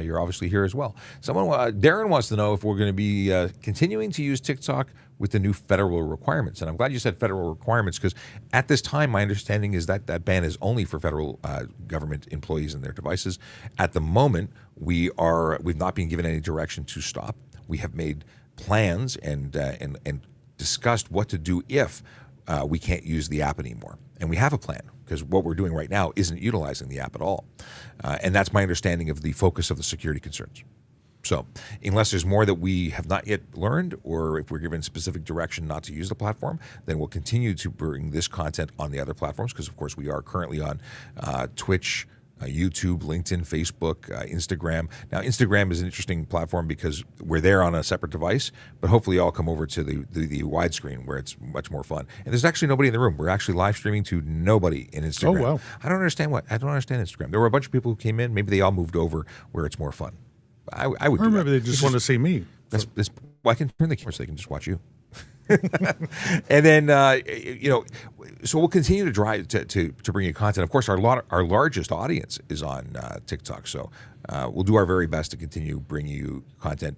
you're obviously here as well. Darren wants to know if we're going to be continuing to use TikTok with the new federal requirements. And I'm glad you said federal requirements, because at this time, my understanding is that that ban is only for federal government employees and their devices. At the moment, we've not been given any direction to stop. We have made plans and discussed what to do if we can't use the app anymore. And we have a plan, because what we're doing right now isn't utilizing the app at all. And that's my understanding of the focus of the security concerns. So unless there's more that we have not yet learned, or if we're given specific direction not to use the platform, then we'll continue to bring this content on the other platforms, because, of course, we are currently on Twitch, YouTube, LinkedIn, Facebook, Instagram. Now, Instagram is an interesting platform because we're there on a separate device, but hopefully I'll come over to the widescreen where it's much more fun. And there's actually nobody in the room. We're actually live streaming to nobody in Instagram. Oh, wow. I don't understand Instagram. There were a bunch of people who came in. Maybe they all moved over where it's more fun. I would. Or maybe they just want to see me. Well, I can turn the camera so they can just watch you. And then so we'll continue to drive to bring you content. Of course, our largest audience is on TikTok, so we'll do our very best to continue bringing you content.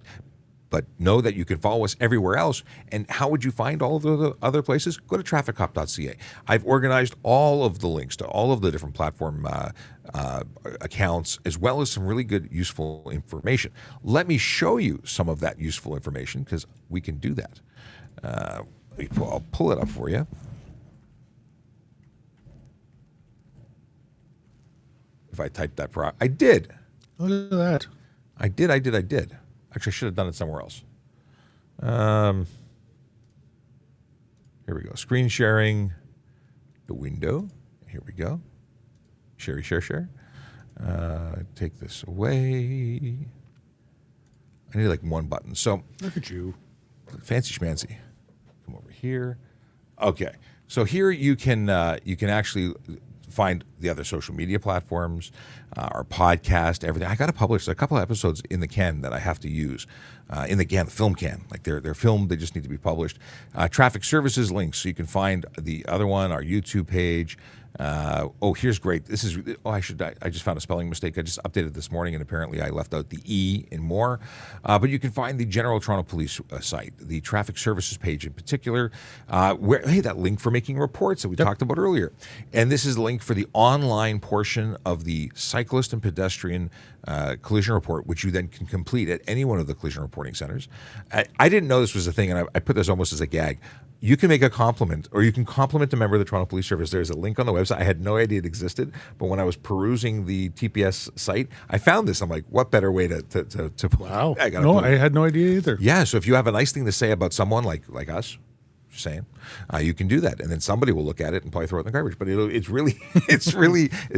But know that you can follow us everywhere else. And how would you find all of the other places? Go to trafficcop.ca. I've organized all of the links to all of the different platform accounts, as well as some really good, useful information. Let me show you some of that useful information, because we can do that. I'll pull it up for you. If I typed that I did. Look at that. I did. Actually, I should have done it somewhere else. Here we go. Screen sharing, the window. Here we go. Share. Take this away. I need like one button. So Look at you. fancy schmancy. Come over here. Okay. So here you can actually find the other social media platforms, our podcast, everything. I got to publish a couple of episodes in the can that I have to use. In the film can. Like they're filmed, they just need to be published. Traffic services links, so you can find the other one, our YouTube page. Here's great. I just found a spelling mistake. I just updated this morning, and apparently I left out the E in more. But you can find the General Toronto Police site, the traffic services page in particular, that link for making reports that we talked about earlier. And this is the link for the online portion of the cyclist and pedestrian collision report, which you then can complete at any one of the collision reporting centers. I didn't know this was a thing, and I put this almost as a gag. You can make a compliment, or you can compliment a member of the Toronto Police Service. There's a link on the website. I had no idea it existed, but when I was perusing the TPS site, I found this. I'm like, what better way to Wow. I had no idea either. Yeah, so if you have a nice thing to say about someone like us, just saying, you can do that, and then somebody will look at it and probably throw it in the garbage. But it's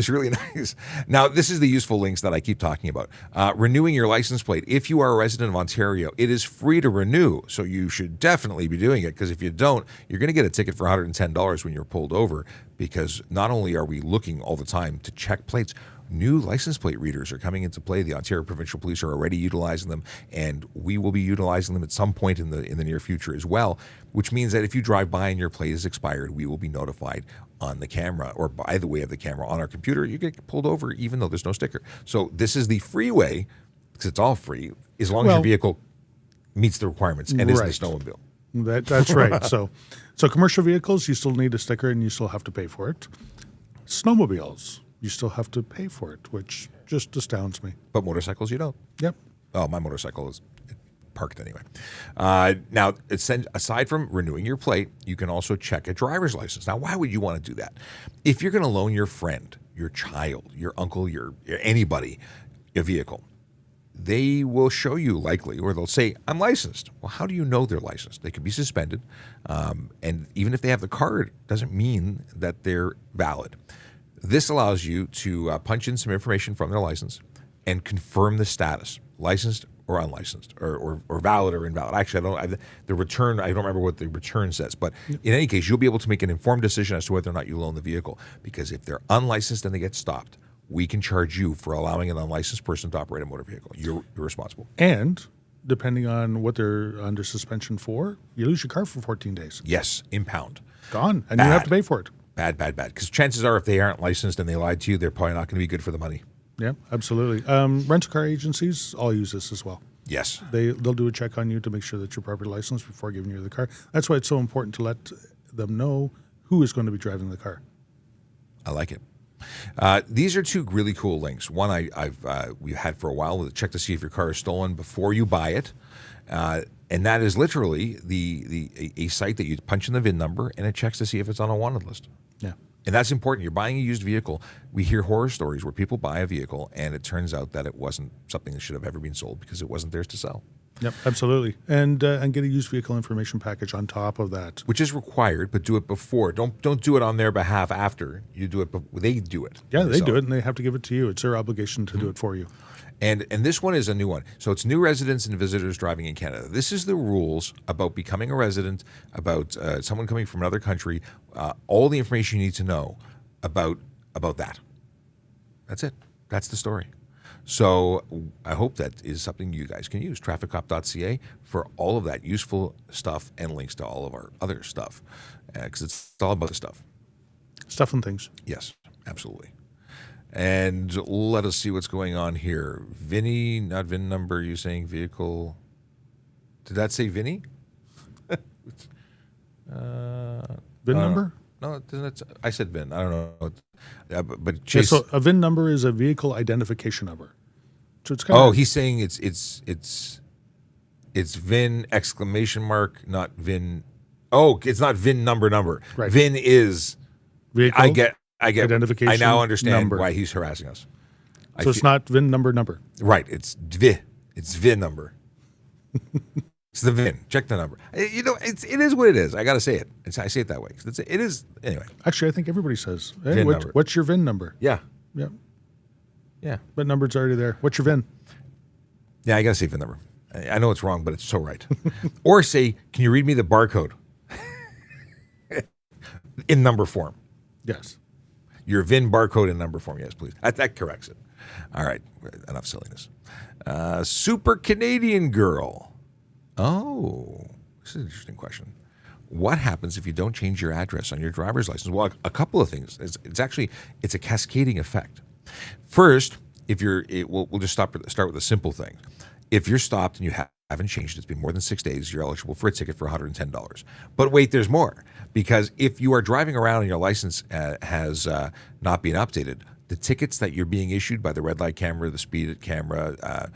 really nice. Now, this is the useful links that I keep talking about. Renewing your license plate. If you are a resident of Ontario, it is free to renew, so you should definitely be doing it, because if you don't, you're going to get a ticket for $110 when you're pulled over, because not only are we looking all the time to check plates, new license plate readers are coming into play. The Ontario Provincial Police are already utilizing them, and we will be utilizing them at some point in the near future as well, which means that if you drive by and your plate is expired, we will be notified on the camera, or by the way of the camera on our computer. You get pulled over even though there's no sticker. So this is the free way, because it's all free, as long as your vehicle meets the requirements and isn't a snowmobile. That's right. So commercial vehicles, you still need a sticker and you still have to pay for it. Snowmobiles, you still have to pay for it, which just astounds me. But motorcycles, you don't. Yep. Oh, my motorcycle is parked anyway. Now, aside from renewing your plate, you can also check a driver's license. Now, why would you want to do that? If you're going to loan your friend, your child, your uncle, your anybody a vehicle, they will show you likely, or they'll say, I'm licensed. Well, how do you know they're licensed? They could be suspended. And even if they have the card, doesn't mean that they're valid. This allows you to punch in some information from their license and confirm the status, licensed or unlicensed, or valid or invalid. Actually, I don't remember what the return says, but in any case, you'll be able to make an informed decision as to whether or not you loan the vehicle. Because if they're unlicensed and they get stopped, we can charge you for allowing an unlicensed person to operate a motor vehicle. You're responsible. And depending on what they're under suspension for, you lose your car for 14 days. Yes, impound. Gone. And you have to pay for it. Bad. Because chances are if they aren't licensed and they lied to you, they're probably not going to be good for the money. Yeah, absolutely. Rental car agencies all use this as well. Yes. They'll do a check on you to make sure that you're properly licensed before giving you the car. That's why it's so important to let them know who is going to be driving the car. I like it. These are two really cool links. One we've had for a while with a check to see if your car is stolen before you buy it, and that is literally a site that you punch in the VIN number and it checks to see if it's on a wanted list. Yeah, and that's important. You're buying a used vehicle. We hear horror stories where people buy a vehicle and it turns out that it wasn't something that should have ever been sold because it wasn't theirs to sell. Yep, absolutely. And get a used vehicle information package on top of that, which is required, but do it before. Don't do it on their behalf after. You do it. They do it. Yeah, they do it, and they have to give it to you. It's their obligation to do it for you. And this one is a new one. So it's new residents and visitors driving in Canada. This is the rules about becoming a resident, about someone coming from another country, all the information you need to know about that. That's it. That's the story. So I hope that is something you guys can use, trafficcop.ca, for all of that useful stuff and links to all of our other stuff, because it's all about the stuff. Stuff and things. Yes, absolutely. And let us see what's going on here. Vinny, not VIN number, you saying vehicle. Did that say Vinny? VIN number? No, doesn't it? I said VIN. I don't know. But Chase. Yeah, so a VIN number is a vehicle identification number. So it's kind of. Oh, he's saying it's VIN exclamation mark, not VIN. Oh, it's not VIN number. Right. VIN is. Vehicle I get. Identification. I now understand number. why he's harassing us. So it's not VIN number. Right. It's VI. It's VIN number. It's the VIN. Check the number. You know, it is what it is. I got to say it. I say it that way. It is anyway. Actually, I think everybody says, "Hey, VIN number. what's your VIN number?" Yeah. Yeah. Yeah. But number's already there. What's your VIN? Yeah, I got to say VIN number. I know it's wrong, but it's so right. Or say, can you read me the barcode in number form? Yes. Your VIN barcode in number form. Yes, please. That corrects it. All right. Enough silliness. Super Canadian girl. Oh, this is an interesting question. What happens if you don't change your address on your driver's license? Well, a couple of things. It's a cascading effect. First, we'll just start with a simple thing. If you're stopped and you haven't changed, it's been more than 6 days, you're eligible for a ticket for $110. But wait, there's more. Because if you are driving around and your license has not been updated, the tickets that you're being issued by the red light camera, the speed camera,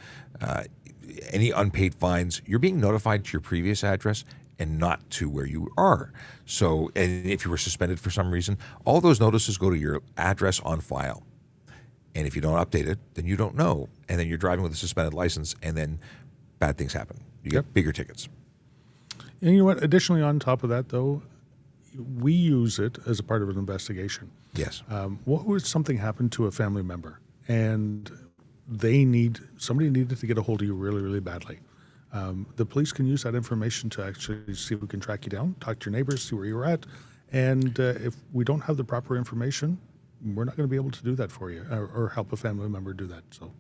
any unpaid fines, you're being notified to your previous address and not to where you are. So, and if you were suspended for some reason, all those notices go to your address on file. And if you don't update it, then you don't know. And then you're driving with a suspended license, and then bad things happen. You get bigger tickets. And you know what? Additionally, on top of that, though, we use it as a part of an investigation. Yes. What was something happened to a family member, and somebody needed to get a hold of you really, really badly. The police can use that information to actually see if we can track you down, talk to your neighbors, see where you're at, and if we don't have the proper information, we're not going to be able to do that for you or help a family member do that. So,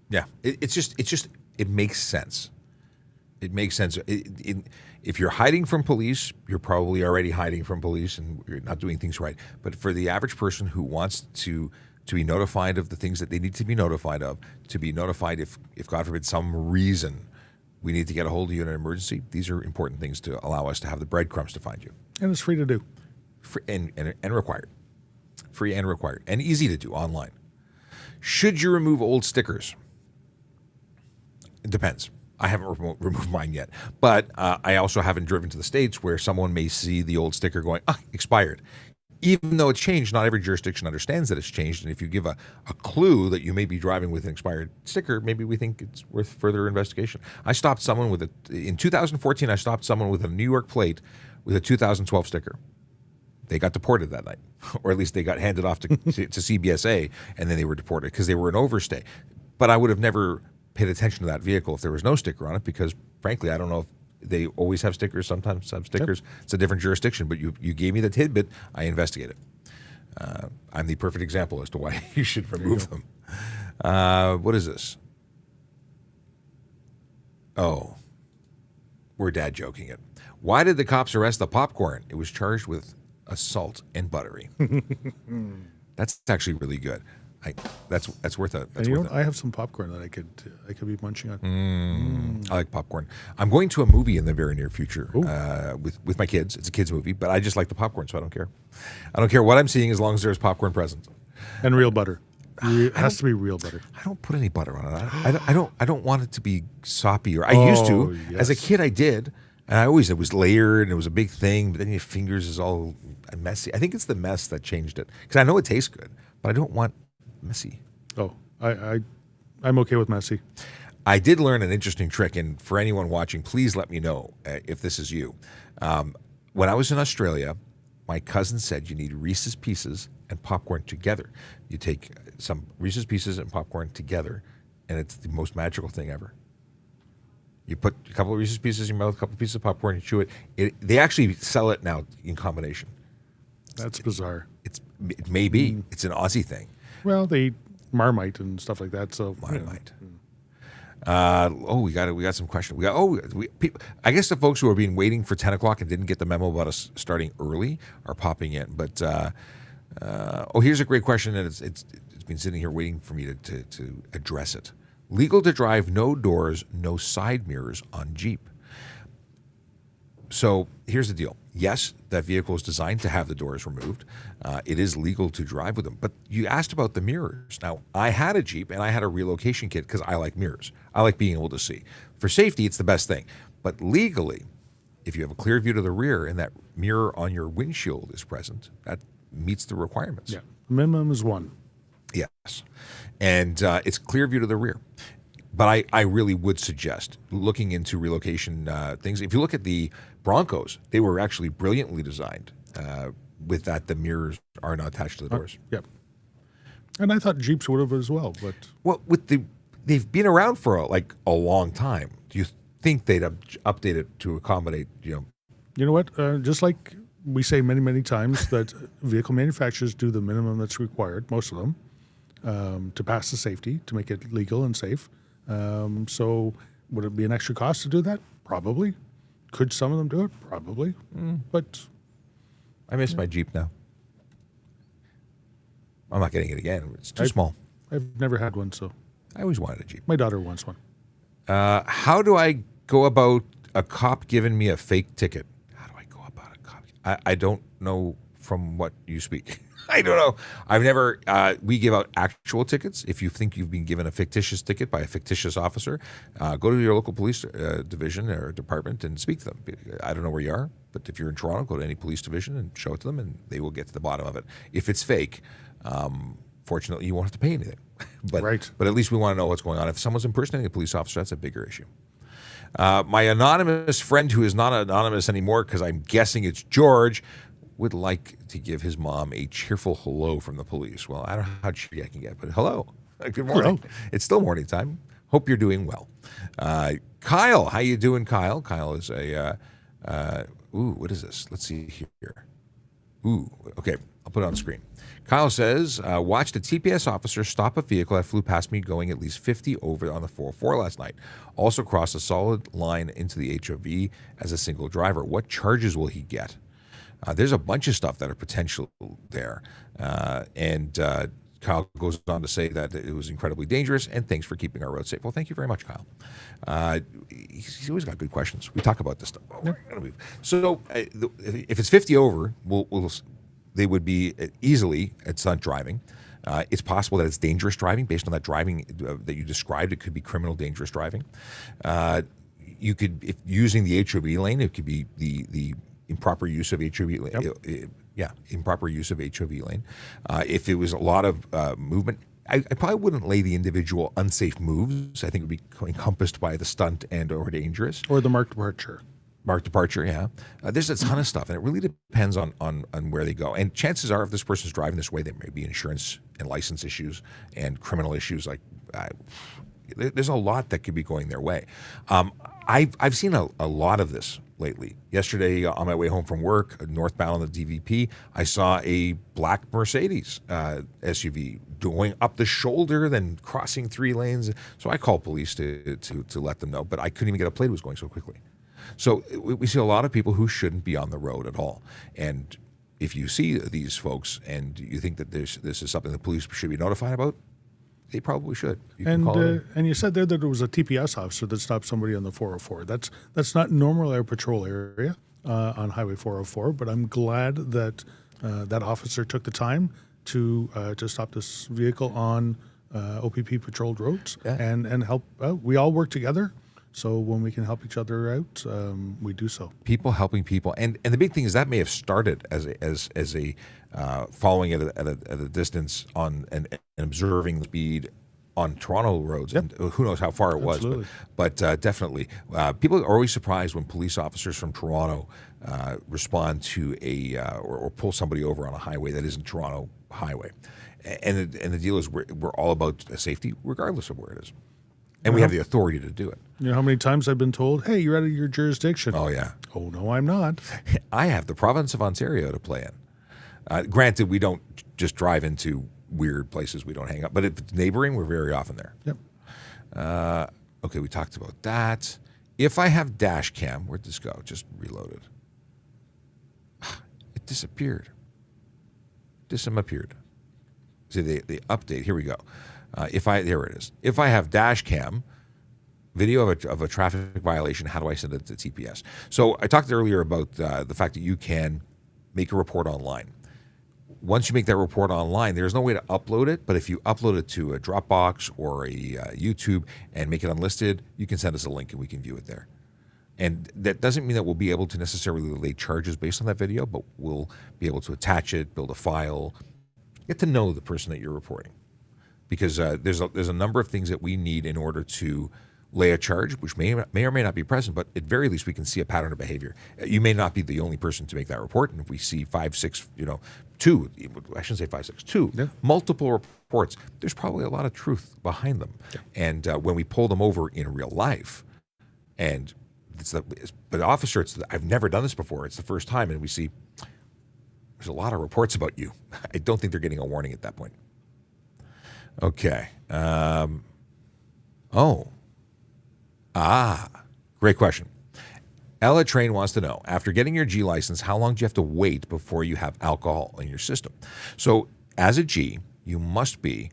yeah, it makes sense. It makes sense. If you're hiding from police, you're probably already hiding from police and you're not doing things right. But for the average person who wants to be notified of the things that they need to be notified of, to be notified if God forbid, some reason we need to get a hold of you in an emergency, these are important things to allow us to have the breadcrumbs to find you. And it's free to do. Free and required. Free and required. And easy to do online. Should you remove old stickers? It depends. I haven't removed mine yet. But I also haven't driven to the States where someone may see the old sticker going, expired. Even though it's changed, not every jurisdiction understands that it's changed. And if you give a clue that you may be driving with an expired sticker, maybe we think it's worth further investigation. I stopped someone in 2014, I stopped someone with a New York plate with a 2012 sticker. They got deported that night, or at least they got handed off to CBSA, and then they were deported because they were an overstay. But I would have never paid attention to that vehicle if there was no sticker on it, because frankly, I don't know if they always have stickers, sometimes have stickers. Yep. It's a different jurisdiction, but you gave me the tidbit, I investigated. I'm the perfect example as to why you should remove them. What is this? Oh, we're dad joking it. Why did the cops arrest the popcorn? It was charged with assault and buttery. That's actually really good. That's worth it. I have some popcorn that I could be munching on. I like popcorn. I'm going to a movie in the very near future with my kids. It's a kids movie, but I just like the popcorn, so I don't care. I don't care what I'm seeing as long as there's popcorn present. And real butter. It has to be real butter. I don't put any butter on it. I don't want it to be soppy. Or I used to. Yes. As a kid, I did. And it was layered and it was a big thing, but then your fingers is all messy. I think it's the mess that changed it. Because I know it tastes good, but I don't want messy. Oh, I'm okay with messy. I did learn an interesting trick, and for anyone watching, please let me know if this is you. When I was in Australia, my cousin said you need Reese's Pieces and popcorn together. You take some Reese's Pieces and popcorn together, and it's the most magical thing ever. You put a couple of Reese's Pieces in your mouth, a couple of pieces of popcorn, you chew it. They actually sell it now in combination. That's bizarre. It may be. It's an Aussie thing. Well, they eat Marmite and stuff like that. So Marmite. We got some questions. I guess the folks who are waiting for 10 o'clock and didn't get the memo about us starting early are popping in. But here's a great question, and it's been sitting here waiting for me to address it. Legal to drive no doors, no side mirrors on Jeep. So here's the deal. Yes, that vehicle is designed to have the doors removed. It is legal to drive with them. But you asked about the mirrors. Now, I had a Jeep and I had a relocation kit because I like mirrors. I like being able to see. For safety, it's the best thing. But legally, if you have a clear view to the rear and that mirror on your windshield is present, that meets the requirements. Yeah, minimum is 1. Yes. And it's clear view to the rear. But I really would suggest looking into relocation things. If you look at the Broncos, they were actually brilliantly designed with that the mirrors are not attached to the doors. Yep. And I thought Jeeps would have as well. But they've been around for a long time. Do you think they'd update it to accommodate, You know what? Just like we say many, many times that vehicle manufacturers do the minimum that's required, most of them, to pass the safety, to make it legal and safe. So would it be an extra cost to do that? Probably. Could some of them do it? Probably. But I miss my Jeep now. I'm not getting it again. It's too small. I've never had one, so. I always wanted a Jeep. My daughter wants one. How do I go about a cop giving me a fake ticket? How do I go about a cop? I don't know from what you speak. I don't know. I've never, we give out actual tickets. If you think you've been given a fictitious ticket by a fictitious officer, go to your local police division or department and speak to them. I don't know where you are, but if you're in Toronto, go to any police division and show it to them and they will get to the bottom of it. If it's fake, fortunately, you won't have to pay anything. But at least we want to know what's going on. If someone's impersonating a police officer, that's a bigger issue. My anonymous friend, who is not anonymous anymore because I'm guessing it's George, would like to give his mom a cheerful hello from the police. Well, I don't know how cheery I can get, but hello. Good morning. Hello. It's still morning time. Hope you're doing well. Kyle, how you doing, Kyle? Kyle is what is this? Let's see here. Okay, I'll put it on the screen. Kyle says, watched a TPS officer stop a vehicle that flew past me going at least 50 over on the 404 last night. Also crossed a solid line into the HOV as a single driver. What charges will he get? There's a bunch of stuff that are potential there. And Kyle goes on to say that it was incredibly dangerous, and thanks for keeping our roads safe. Well, thank you very much, Kyle. He's always got good questions. We talk about this stuff. So if it's 50 over, they would be easily, it's not driving. It's possible that it's dangerous driving based on that driving that you described. It could be criminal dangerous driving. If using the HOV lane, it could be the improper use of HOV Yeah, improper use of HOV lane. If it was a lot of movement, I probably wouldn't lay the individual unsafe moves. I think it would be encompassed by the stunt and or dangerous. Or the marked departure. Marked departure, yeah. There's a ton of stuff, and it really depends on where they go. And chances are, if this person's driving this way, there may be insurance and license issues and criminal issues. Like, there's a lot that could be going their way. I've seen a lot of this lately. Yesterday, on my way home from work, northbound on the DVP, I saw a black Mercedes SUV going up the shoulder, then crossing 3 lanes. So I called police to let them know, but I couldn't even get a plate. It was going so quickly. So we see a lot of people who shouldn't be on the road at all. And if you see these folks and you think that this is something the police should be notified about, they probably should. You can call it. And you said there that there was a TPS officer that stopped somebody on the 404. That's not normally our patrol area on Highway 404, but I'm glad that that officer took the time to stop this vehicle on OPP patrolled roads and help out. We all work together. So when we can help each other out, we do so. People helping people, and the big thing is that may have started as a following at a distance on and observing the speed on Toronto roads, and who knows how far it was, but definitely people are always surprised when police officers from Toronto respond to or pull somebody over on a highway that isn't Toronto highway, and the deal is we're all about safety regardless of where it is. And we have the authority to do it. You know how many times I've been told, hey, you're out of your jurisdiction. Oh, yeah. Oh, no, I'm not. I have the province of Ontario to play in. Granted, we don't just drive into weird places. We don't hang up. But if it's neighboring, we're very often there. Yep. Okay, we talked about that. If I have dash cam, where'd this go? Just reloaded. It disappeared. Disappeared. See, the update. Here we go. There it is. If I have dash cam video of a traffic violation, how do I send it to TPS? So I talked earlier about the fact that you can make a report online. Once you make that report online, there's no way to upload it, but if you upload it to a Dropbox or a YouTube and make it unlisted, you can send us a link and we can view it there. And that doesn't mean that we'll be able to necessarily lay charges based on that video, but we'll be able to attach it, build a file, get to know the person that you're reporting. Because there's a number of things that we need in order to lay a charge, which may or may not be present, but at very least we can see a pattern of behavior. You may not be the only person to make that report, and if we see 5, 6, two, I shouldn't say 5, 6, two, multiple reports, there's probably a lot of truth behind them. Yeah. And when we pull them over in real life, and the officer, I've never done this before, it's the first time, and we see there's a lot of reports about you. I don't think they're getting a warning at that point. Okay. Great question. Ella Train wants to know, after getting your G license, how long do you have to wait before you have alcohol in your system? So as a G, you must be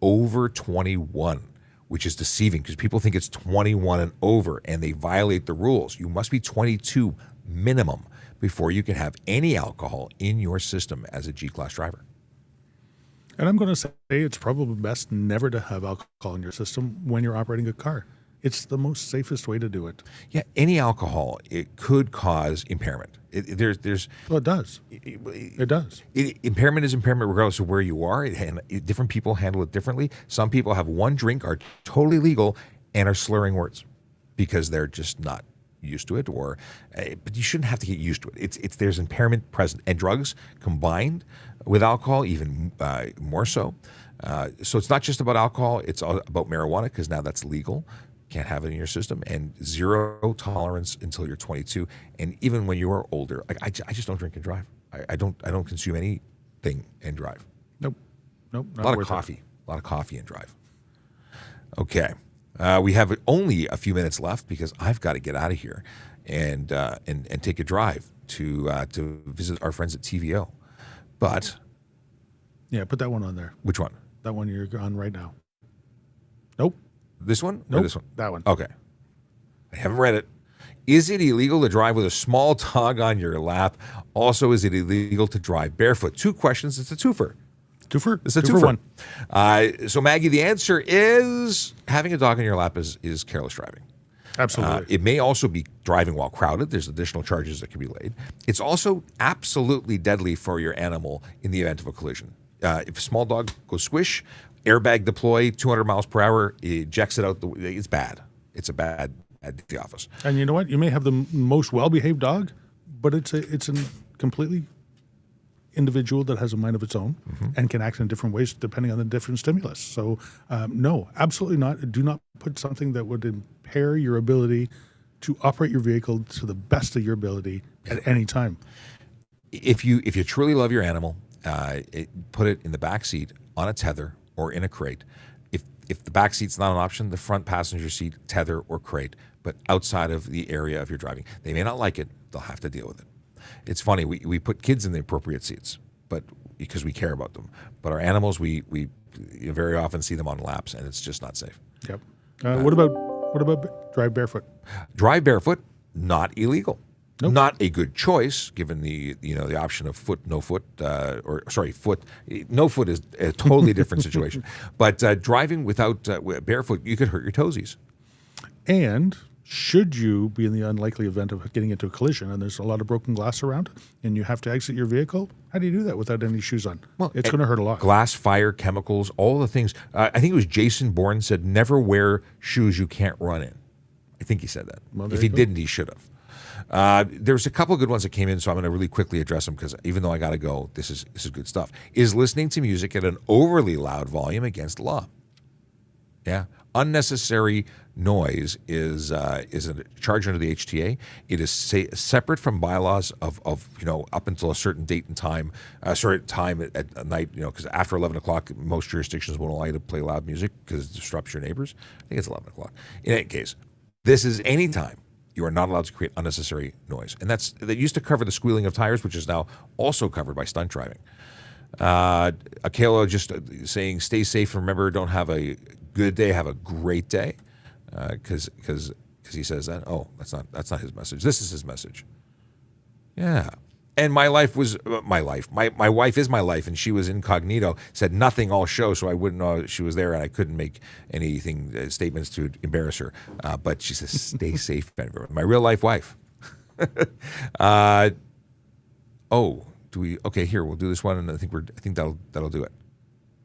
over 21, which is deceiving because people think it's 21 and over and they violate the rules. You must be 22 minimum before you can have any alcohol in your system as a G-class driver. And I'm going to say it's probably best never to have alcohol in your system when you're operating a car. It's the most safest way to do it. Yeah, any alcohol, it could cause impairment. It does. It does. Impairment is impairment regardless of where you are. Different people handle it differently. Some people have one drink, are totally legal, and are slurring words because they're just not used to it. But you shouldn't have to get used to it. There's impairment present, and drugs combined with alcohol even more so. So it's not just about alcohol; it's all about marijuana because now that's legal. Can't have it in your system, and zero tolerance until you're 22. And even when you are older, I just don't drink and drive. I don't consume anything and drive. Nope. A lot of coffee and drive. Okay, we have only a few minutes left because I've got to get out of here and take a drive to visit our friends at TVO. But yeah, put that one on there. Which one? That one you're on right now. Nope. This one? Nope. Or this one? That one. Okay. I haven't read it. Is it illegal to drive with a small dog on your lap? Also, is it illegal to drive barefoot? 2 questions. It's a twofer. It's a twofer. One. So, Maggie, the answer is having a dog on your lap is careless driving. Absolutely. It may also be driving while crowded. There's additional charges that can be laid. It's also absolutely deadly for your animal in the event of a collision. If a small dog goes squish, airbag deploy, 200 miles per hour, ejects it out. It's bad. It's a bad at the office. And you know what? You may have the most well-behaved dog, but it's a completely individual that has a mind of its own and can act in different ways depending on the different stimulus. So, no, absolutely not. Do not put something that would impair your ability to operate your vehicle to the best of your ability at any time. If you truly love your animal, put it in the back seat on a tether or in a crate. If the back seat's not an option, the front passenger seat, tether or crate, but outside of the area of your driving. They may not like it. They'll have to deal with it. It's funny. We put kids in the appropriate seats, but because we care about them. But our animals, we very often see them on laps, and it's just not safe. Yep. What about drive barefoot? Drive barefoot, not illegal. Nope. Not a good choice, given the option of foot, no foot, foot. No foot is a totally different situation. But driving without barefoot, you could hurt your toesies. And should you be in the unlikely event of getting into a collision and there's a lot of broken glass around and you have to exit your vehicle, how do you do that without any shoes on? Well, it's going to hurt a lot. Glass, fire, chemicals, all the things. I think it was Jason Bourne said, never wear shoes you can't run in. I think he said that. Well, if he didn't, he should have. There's a couple of good ones that came in, so I'm going to really quickly address them because even though I got to go, this is good stuff. Is listening to music at an overly loud volume against the law? Yeah, unnecessary noise is a charge under the HTA. It is separate from bylaws of up until a certain date and time, time at night. Because after 11 o'clock, most jurisdictions won't allow you to play loud music because it disrupts your neighbors. I think it's 11 o'clock. In any case, this is any time. You are not allowed to create unnecessary noise. And that used to cover the squealing of tires, which is now also covered by stunt driving. Akela just saying, stay safe. Remember, don't have a good day, have a great day. Because he says that. Oh, that's not his message. This is his message. Yeah. And my life was my life. My wife is my life, and she was incognito, said nothing all show, so I wouldn't know she was there, and I couldn't make anything, statements to embarrass her. But she says, stay safe, everyone. My real life wife. Okay, here, we'll do this one, and I think that'll do it.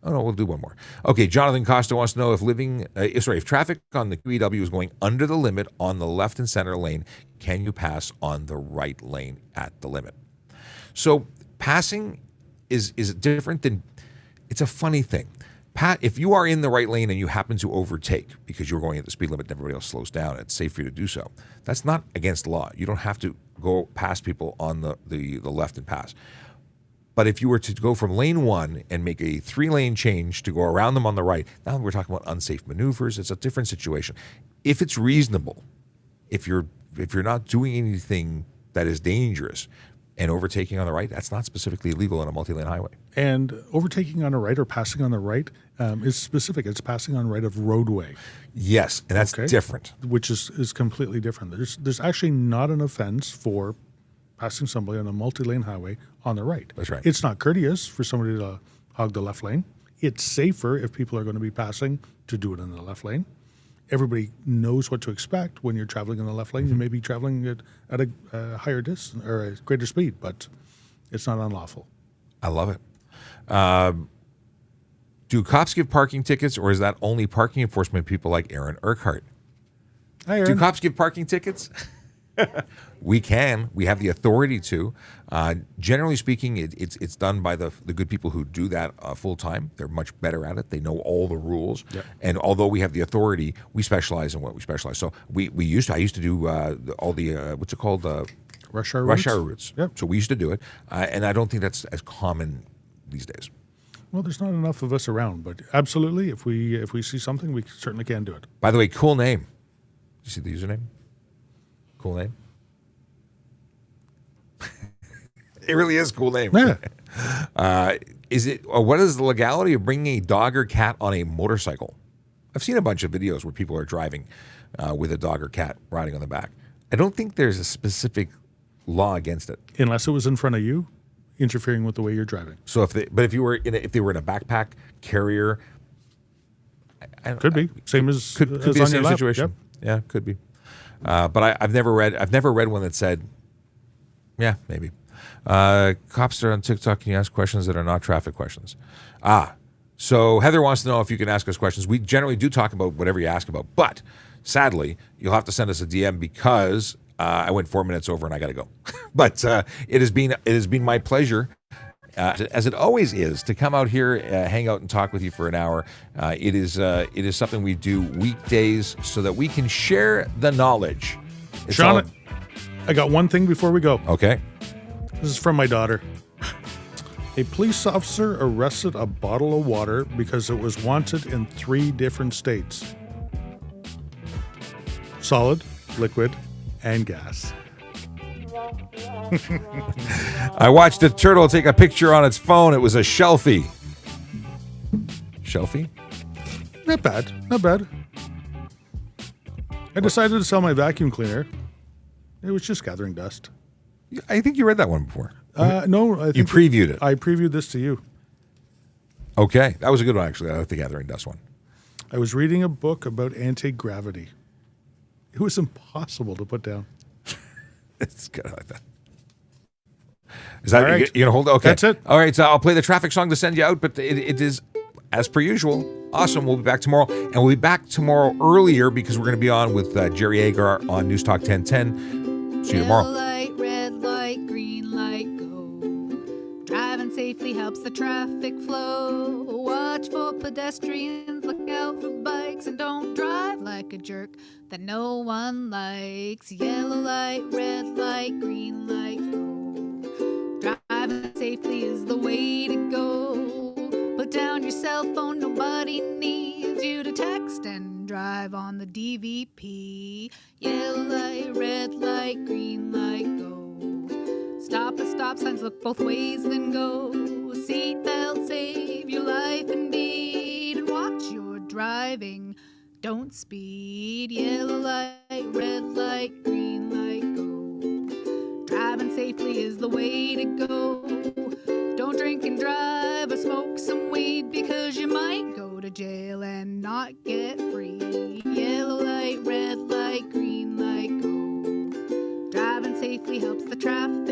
Oh, no, we'll do one more. Okay, Jonathan Costa wants to know if traffic on the QEW is going under the limit on the left and center lane, can you pass on the right lane at the limit? So passing is different than, it's a funny thing. If you are in the right lane and you happen to overtake because you're going at the speed limit and everybody else slows down, it's safe for you to do so. That's not against law. You don't have to go past people on the left and pass. But if you were to go from lane 1 and make a 3-lane change to go around them on the right, now we're talking about unsafe maneuvers. It's a different situation. If it's reasonable, if you're not doing anything that is dangerous, and overtaking on the right, that's not specifically illegal on a multi-lane highway. And overtaking on the right or passing on the right is specific. It's passing on right of roadway. Yes, and that's different. Which is completely different. There's actually not an offense for passing somebody on a multi-lane highway on the right. That's right. It's not courteous for somebody to hog the left lane. It's safer if people are going to be passing to do it in the left lane. Everybody knows what to expect when you're traveling in the left lane. You may be traveling at a higher distance or a greater speed, but it's not unlawful. I love it. Do cops give parking tickets, or is that only parking enforcement people like Aaron Urquhart? Hi, Aaron. Do cops give parking tickets? We can. We have the authority to. Generally speaking, it's done by the good people who do that full time. They're much better at it. They know all the rules. Yep. And although we have the authority, we specialize in what we specialize. So I used to do all the what's it called? Rush hour routes. Yep. So we used to do it, and I don't think that's as common these days. Well, there's not enough of us around, but absolutely, if we see something, we certainly can do it. By the way, cool name. You see the username? Cool name. It really is a cool name. Yeah. What is the legality of bringing a dog or cat on a motorcycle? I've seen a bunch of videos where people are driving with a dog or cat riding on the back. I don't think there's a specific law against it, unless it was in front of you, interfering with the way you're driving. So if they were in a backpack carrier, could be same as could as be on the same your lap. situation. Yep. Yeah, could be. But I've never read one that said, yeah, maybe. Cops are on TikTok. Can you ask questions that are not traffic questions? So Heather wants to know if you can ask us questions. We generally do talk about whatever you ask about, but sadly, you'll have to send us a DM because I went 4 minutes over and I got to go. But it has been my pleasure, as it always is, to come out here, hang out, and talk with you for an hour. It is something we do weekdays so that we can share the knowledge. It's Sean, I got one thing before we go. Okay. This is from my daughter. A police officer arrested a bottle of water because it was wanted in 3 different states: solid, liquid, and gas. I watched a turtle take a picture on its phone. It was a shelfie. Shelfie? Not bad. Not bad. I decided to sell my vacuum cleaner. It was just gathering dust. I think you read that one before. No, I think You previewed it. I previewed this to you. Okay. That was a good one, actually. I like the Gathering Dust one. I was reading a book about anti-gravity. It was impossible to put down. It's good. I like that. Is that All right. you're going to hold it? Okay. That's it. All right. So I'll play the traffic song to send you out, but it is, as per usual, awesome. We'll be back tomorrow. And we'll be back tomorrow earlier because we're going to be on with Jerry Agar on News Talk 1010. See you tomorrow. Yellow light, red light, green light, go. Driving safely helps the traffic flow. Watch for pedestrians, look out for bikes, and don't drive like a jerk that no one likes. Yellow light, red light, green light, go. Driving safely is the way to go. Put down your cell phone, nobody needs you to text and drive on the DVP. Yellow light, red light, green light, go. Stop at stop signs, look both ways, then go. Seatbelt, save your life indeed. And watch your driving, don't speed. Yellow light, red light, green light, go. Driving safely is the way to go. Don't drink and drive or smoke some weed, because you might go to jail and not get free. Yellow light, red light, green light, go. Driving safely helps the traffic